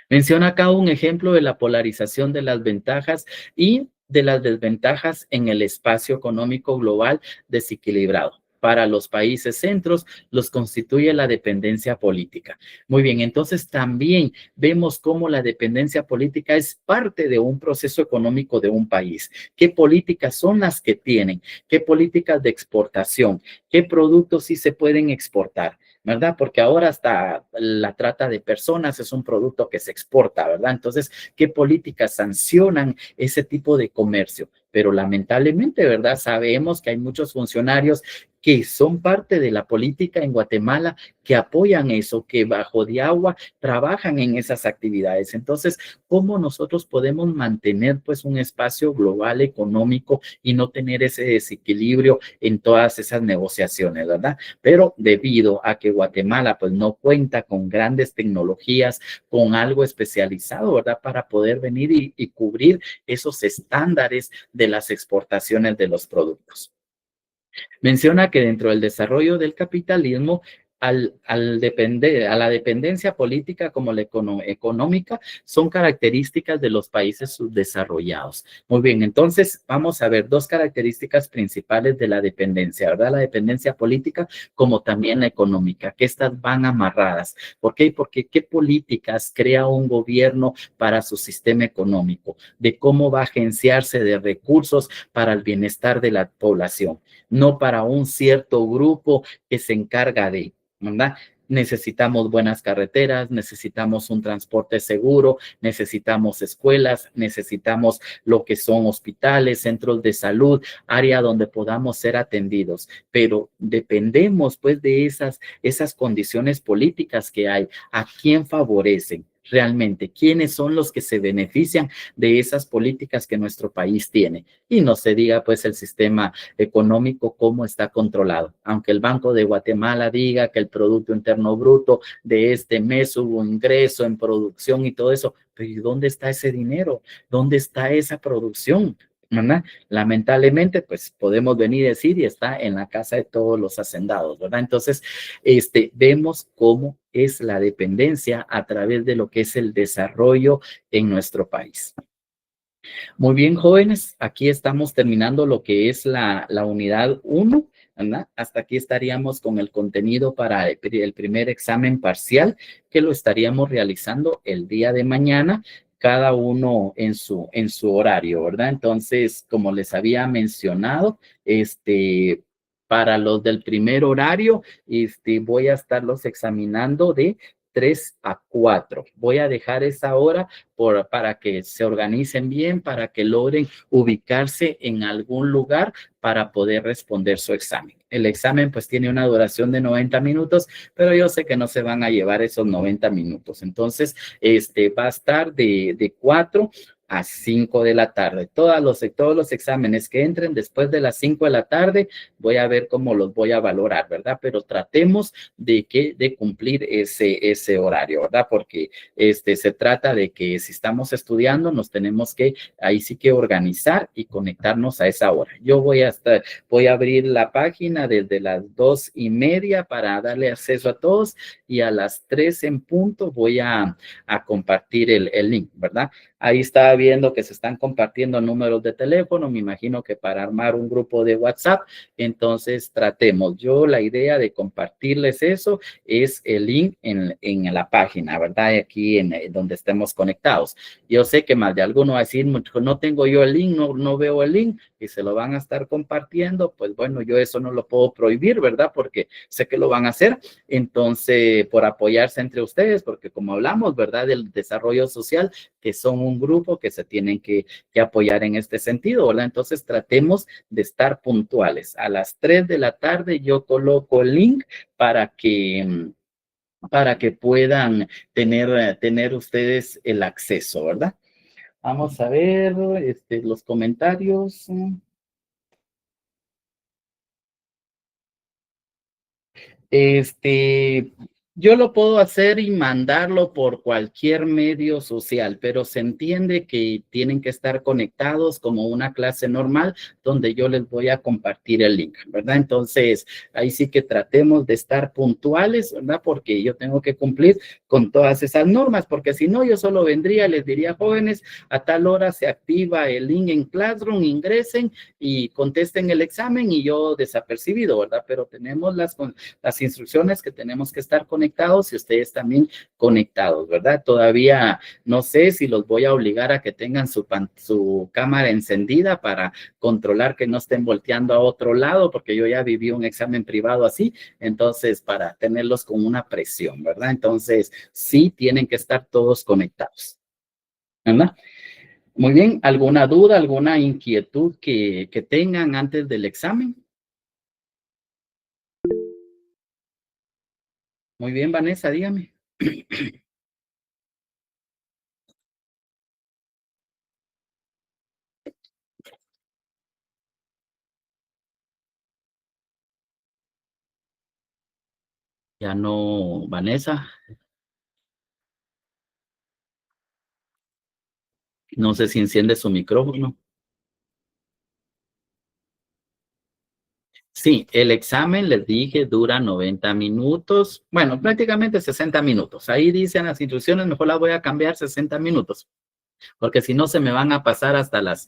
Menciona acá un ejemplo de la polarización de las ventajas y de las desventajas en el espacio económico global desequilibrado. Para los países centros los constituye la dependencia política. Muy bien, entonces también vemos cómo la dependencia política es parte de un proceso económico de un país. ¿Qué políticas son las que tienen? ¿Qué políticas de exportación? ¿Qué productos sí se pueden exportar? ¿Verdad? Porque ahora hasta la trata de personas es un producto que se exporta, ¿verdad? Entonces, ¿qué políticas sancionan ese tipo de comercio? Pero lamentablemente, ¿verdad? Sabemos que hay muchos funcionarios que son parte de la política en Guatemala, que apoyan eso, que bajo de agua trabajan en esas actividades. Entonces, ¿cómo nosotros podemos mantener pues un espacio global económico y no tener ese desequilibrio en todas esas negociaciones, ¿verdad? Pero debido a que Guatemala pues no cuenta con grandes tecnologías, con algo especializado, ¿verdad? Para poder venir y cubrir esos estándares de las exportaciones de los productos. Menciona que dentro del desarrollo del capitalismo, al depender, a la dependencia política como la económica, son características de los países subdesarrollados. Muy bien, entonces vamos a ver dos características principales de la dependencia, ¿verdad? La dependencia política como también la económica, que estas van amarradas. ¿Por qué? Porque qué políticas crea un gobierno para su sistema económico, de cómo va a agenciarse de recursos para el bienestar de la población, no para un cierto grupo que se encarga de, ¿verdad? Necesitamos buenas carreteras, necesitamos un transporte seguro, necesitamos escuelas, necesitamos lo que son hospitales, centros de salud, área donde podamos ser atendidos, pero dependemos pues de esas condiciones políticas que hay, a quién favorecen realmente, quiénes son los que se benefician de esas políticas que nuestro país tiene. Y no se diga pues el sistema económico cómo está controlado. Aunque el Banco de Guatemala diga que el Producto Interno Bruto de este mes hubo ingreso en producción y todo eso, pero ¿dónde está ese dinero? ¿Dónde está esa producción? ¿Verdad? Lamentablemente, pues podemos venir a decir y está en la casa de todos los hacendados, ¿verdad? Entonces, vemos cómo es la dependencia a través de lo que es el desarrollo en nuestro país. Muy bien, jóvenes, aquí estamos terminando lo que es la unidad 1, ¿verdad? Hasta aquí estaríamos con el contenido para el primer examen parcial que lo estaríamos realizando el día de mañana, cada uno en su horario, ¿verdad? Entonces, como les había mencionado, para los del primer horario, voy a estarlos examinando de 3 a 4. Voy a dejar esa hora para que se organicen bien, para que logren ubicarse en algún lugar para poder responder su examen. El examen pues tiene una duración de 90 minutos, pero yo sé que no se van a llevar esos 90 minutos. Entonces, va a estar de 4 a 5 de la tarde. Todos los exámenes que entren después de las 5 de la tarde, voy a ver cómo los voy a valorar, ¿verdad? Pero tratemos de cumplir ese horario, ¿verdad? Porque se trata de que si estamos estudiando, nos tenemos que, ahí sí que organizar y conectarnos a esa hora. Yo voy a abrir la página desde las 2:30 para darle acceso a todos y a las 3 en punto voy a compartir el link, ¿verdad? Ahí estaba viendo que se están compartiendo números de teléfono, me imagino que para armar un grupo de WhatsApp. Entonces tratemos. Yo la idea de compartirles eso es el link en la página, ¿verdad? Aquí en donde estemos conectados. Yo sé que más de alguno va a decir, no tengo yo el link, no veo el link y se lo van a estar compartiendo. Pues bueno, yo eso no lo puedo prohibir, ¿verdad? Porque sé que lo van a hacer. Entonces, por apoyarse entre ustedes, porque como hablamos, ¿verdad? Del desarrollo social, que son un grupo que se tienen que apoyar en este sentido, ¿verdad? Entonces, tratemos de estar puntuales. A las 3 de la tarde yo coloco el link para que puedan tener ustedes el acceso, ¿verdad? Vamos a ver los comentarios. Este, yo lo puedo hacer y mandarlo por cualquier medio social, pero se entiende que tienen que estar conectados como una clase normal donde yo les voy a compartir el link, ¿verdad? Entonces, ahí sí que tratemos de estar puntuales, ¿verdad? Porque yo tengo que cumplir con todas esas normas, porque si no, yo solo vendría, les diría, jóvenes, a tal hora se activa el link en Classroom, ingresen y contesten el examen y yo desapercibido, ¿verdad? Pero tenemos las instrucciones que tenemos que estar conectados y ustedes también conectados, ¿verdad? Todavía no sé si los voy a obligar a que tengan su cámara encendida para controlar que no estén volteando a otro lado, porque yo ya viví un examen privado así, entonces para tenerlos con una presión, ¿verdad? Entonces sí tienen que estar todos conectados, ¿verdad? Muy bien, ¿alguna duda, alguna inquietud que tengan antes del examen? Muy bien, Vanessa, dígame. Ya no, Vanessa, no sé si enciende su micrófono. Sí, el examen, les dije, dura 90 minutos. Bueno, prácticamente 60 minutos. Ahí dicen las instrucciones, mejor las voy a cambiar 60 minutos, porque si no se me van a pasar hasta las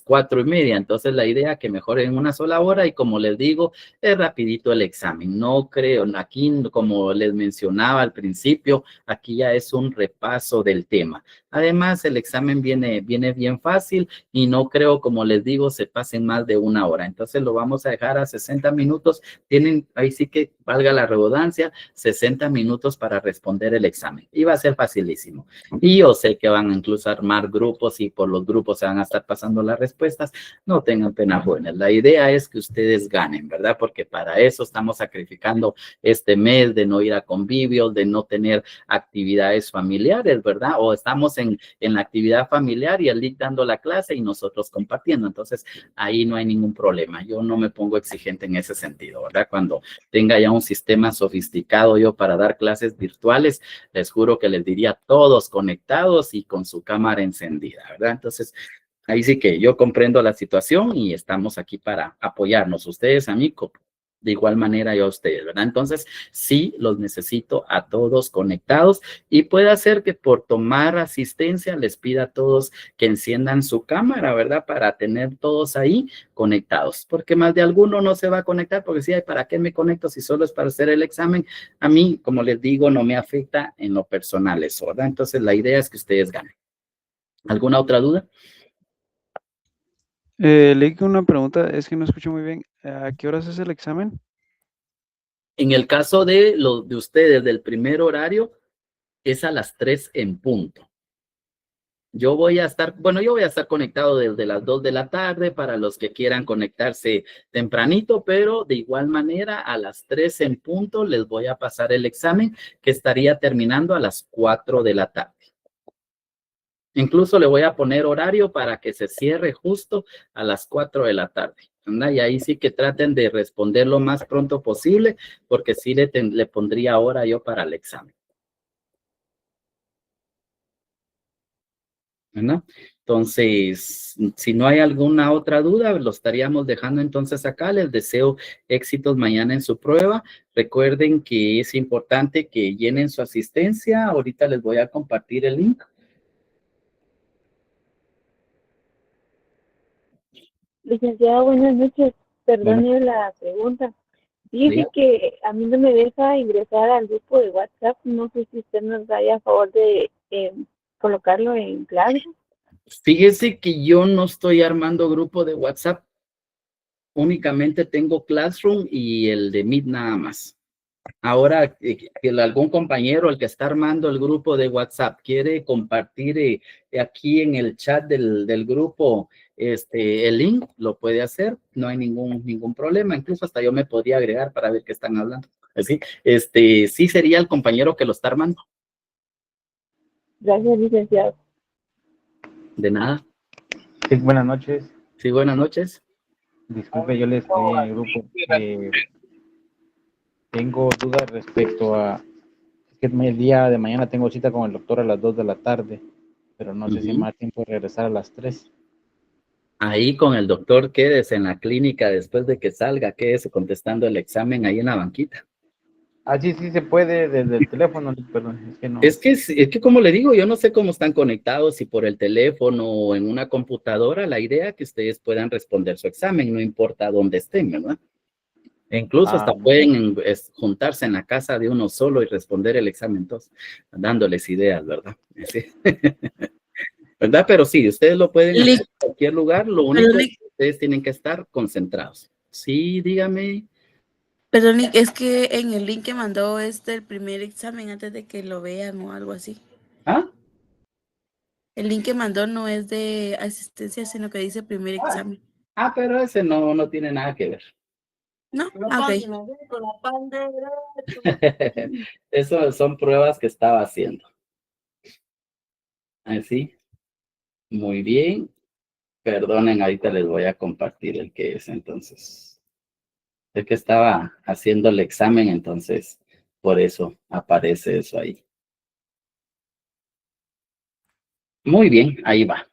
4:30. Entonces la idea es que mejor en una sola hora y como les digo, es rapidito el examen. No creo, aquí como les mencionaba al principio, aquí ya es un repaso del tema. Además, el examen viene bien fácil y no creo, como les digo, se pasen más de una hora. Entonces lo vamos a dejar a 60 minutos. Tienen, ahí sí que valga la redundancia, 60 minutos para responder el examen. Y va a ser facilísimo. Y yo sé que van a incluso armar grupos y por los grupos se van a estar pasando las respuestas. No tengan pena, jóvenes. La idea es que ustedes ganen, ¿verdad? Porque para eso estamos sacrificando este mes de no ir a convivios, de no tener actividades familiares, ¿verdad? O estamos en la actividad familiar y el LIC dando la clase y nosotros compartiendo. Entonces, ahí no hay ningún problema. Yo no me pongo exigente en ese sentido, ¿verdad? Cuando tenga ya un sistema sofisticado yo para dar clases virtuales, les juro que les diría todos conectados y con su cámara encendida, ¿verdad? Entonces, ahí sí que yo comprendo la situación y estamos aquí para apoyarnos, ustedes a mí, de igual manera yo a ustedes, ¿verdad? Entonces, sí los necesito a todos conectados y puede ser que por tomar asistencia les pida a todos que enciendan su cámara, ¿verdad? Para tener todos ahí conectados, porque más de alguno no se va a conectar porque sí, ¿para qué me conecto si solo es para hacer el examen? A mí, como les digo, no me afecta en lo personal eso, ¿verdad? Entonces, la idea es que ustedes ganen. ¿Alguna otra duda? Leí que una pregunta, es que no escucho muy bien. ¿A qué horas es el examen? En el caso de los de ustedes del primer horario, es a las 3 en punto. Yo voy a estar conectado desde las 2 de la tarde para los que quieran conectarse tempranito, pero de igual manera a las 3 en punto les voy a pasar el examen que estaría terminando a las 4 de la tarde. Incluso le voy a poner horario para que se cierre justo a las 4 de la tarde. ¿Anda? Y ahí sí que traten de responder lo más pronto posible, porque sí le pondría hora yo para el examen. ¿Verdad? Entonces, si no hay alguna otra duda, lo estaríamos dejando entonces acá. Les deseo éxitos mañana en su prueba. Recuerden que es importante que llenen su asistencia. Ahorita les voy a compartir el link. Licenciado, buenas noches. Bueno, Perdone la pregunta. Dice Diga. que a mí no me deja ingresar al grupo de WhatsApp. No sé si usted nos daría a favor de colocarlo en clase. Fíjese que yo no estoy armando grupo de WhatsApp, únicamente tengo Classroom y el de Meet nada más. Ahora, que algún compañero, el que está armando el grupo de WhatsApp, quiere compartir aquí en el chat del grupo el link, lo puede hacer, no hay ningún problema, incluso hasta yo me podría agregar para ver qué están hablando. Así, sí sería el compañero que lo está armando. Gracias, licenciado. De nada. sí, buenas noches. Sí, buenas noches. Disculpe, yo le escribí en el grupo. Tengo dudas respecto a que el día de mañana tengo cita con el doctor a las 2 de la tarde, pero no sé si Ujú. más tiempo de regresar a las 3. Ahí con el doctor, quédese en la clínica después de que salga, quédese contestando el examen ahí en la banquita. Ah, sí, sí se puede desde el teléfono, perdón, es que no. Es que como le digo, yo no sé cómo están conectados, si por el teléfono o en una computadora, la idea es que ustedes puedan responder su examen, no importa dónde estén, ¿verdad? E incluso hasta pueden juntarse en la casa de uno solo y responder el examen, entonces, dándoles ideas, ¿verdad? Sí. ¿Verdad? Pero sí, ustedes lo pueden hacer en cualquier lugar, lo único es que ustedes tienen que estar concentrados. Sí, dígame. Perdón, Nick, es que en el link que mandó el primer examen antes de que lo vean o algo así. ¿Ah? El link que mandó no es de asistencia, sino que dice primer examen. Pero ese no tiene nada que ver. ¿No? Eso son pruebas que estaba haciendo. Así. Muy bien. Perdonen, ahorita les voy a compartir el que es entonces. Es que estaba haciendo el examen, entonces por eso aparece eso ahí. Muy bien, ahí va.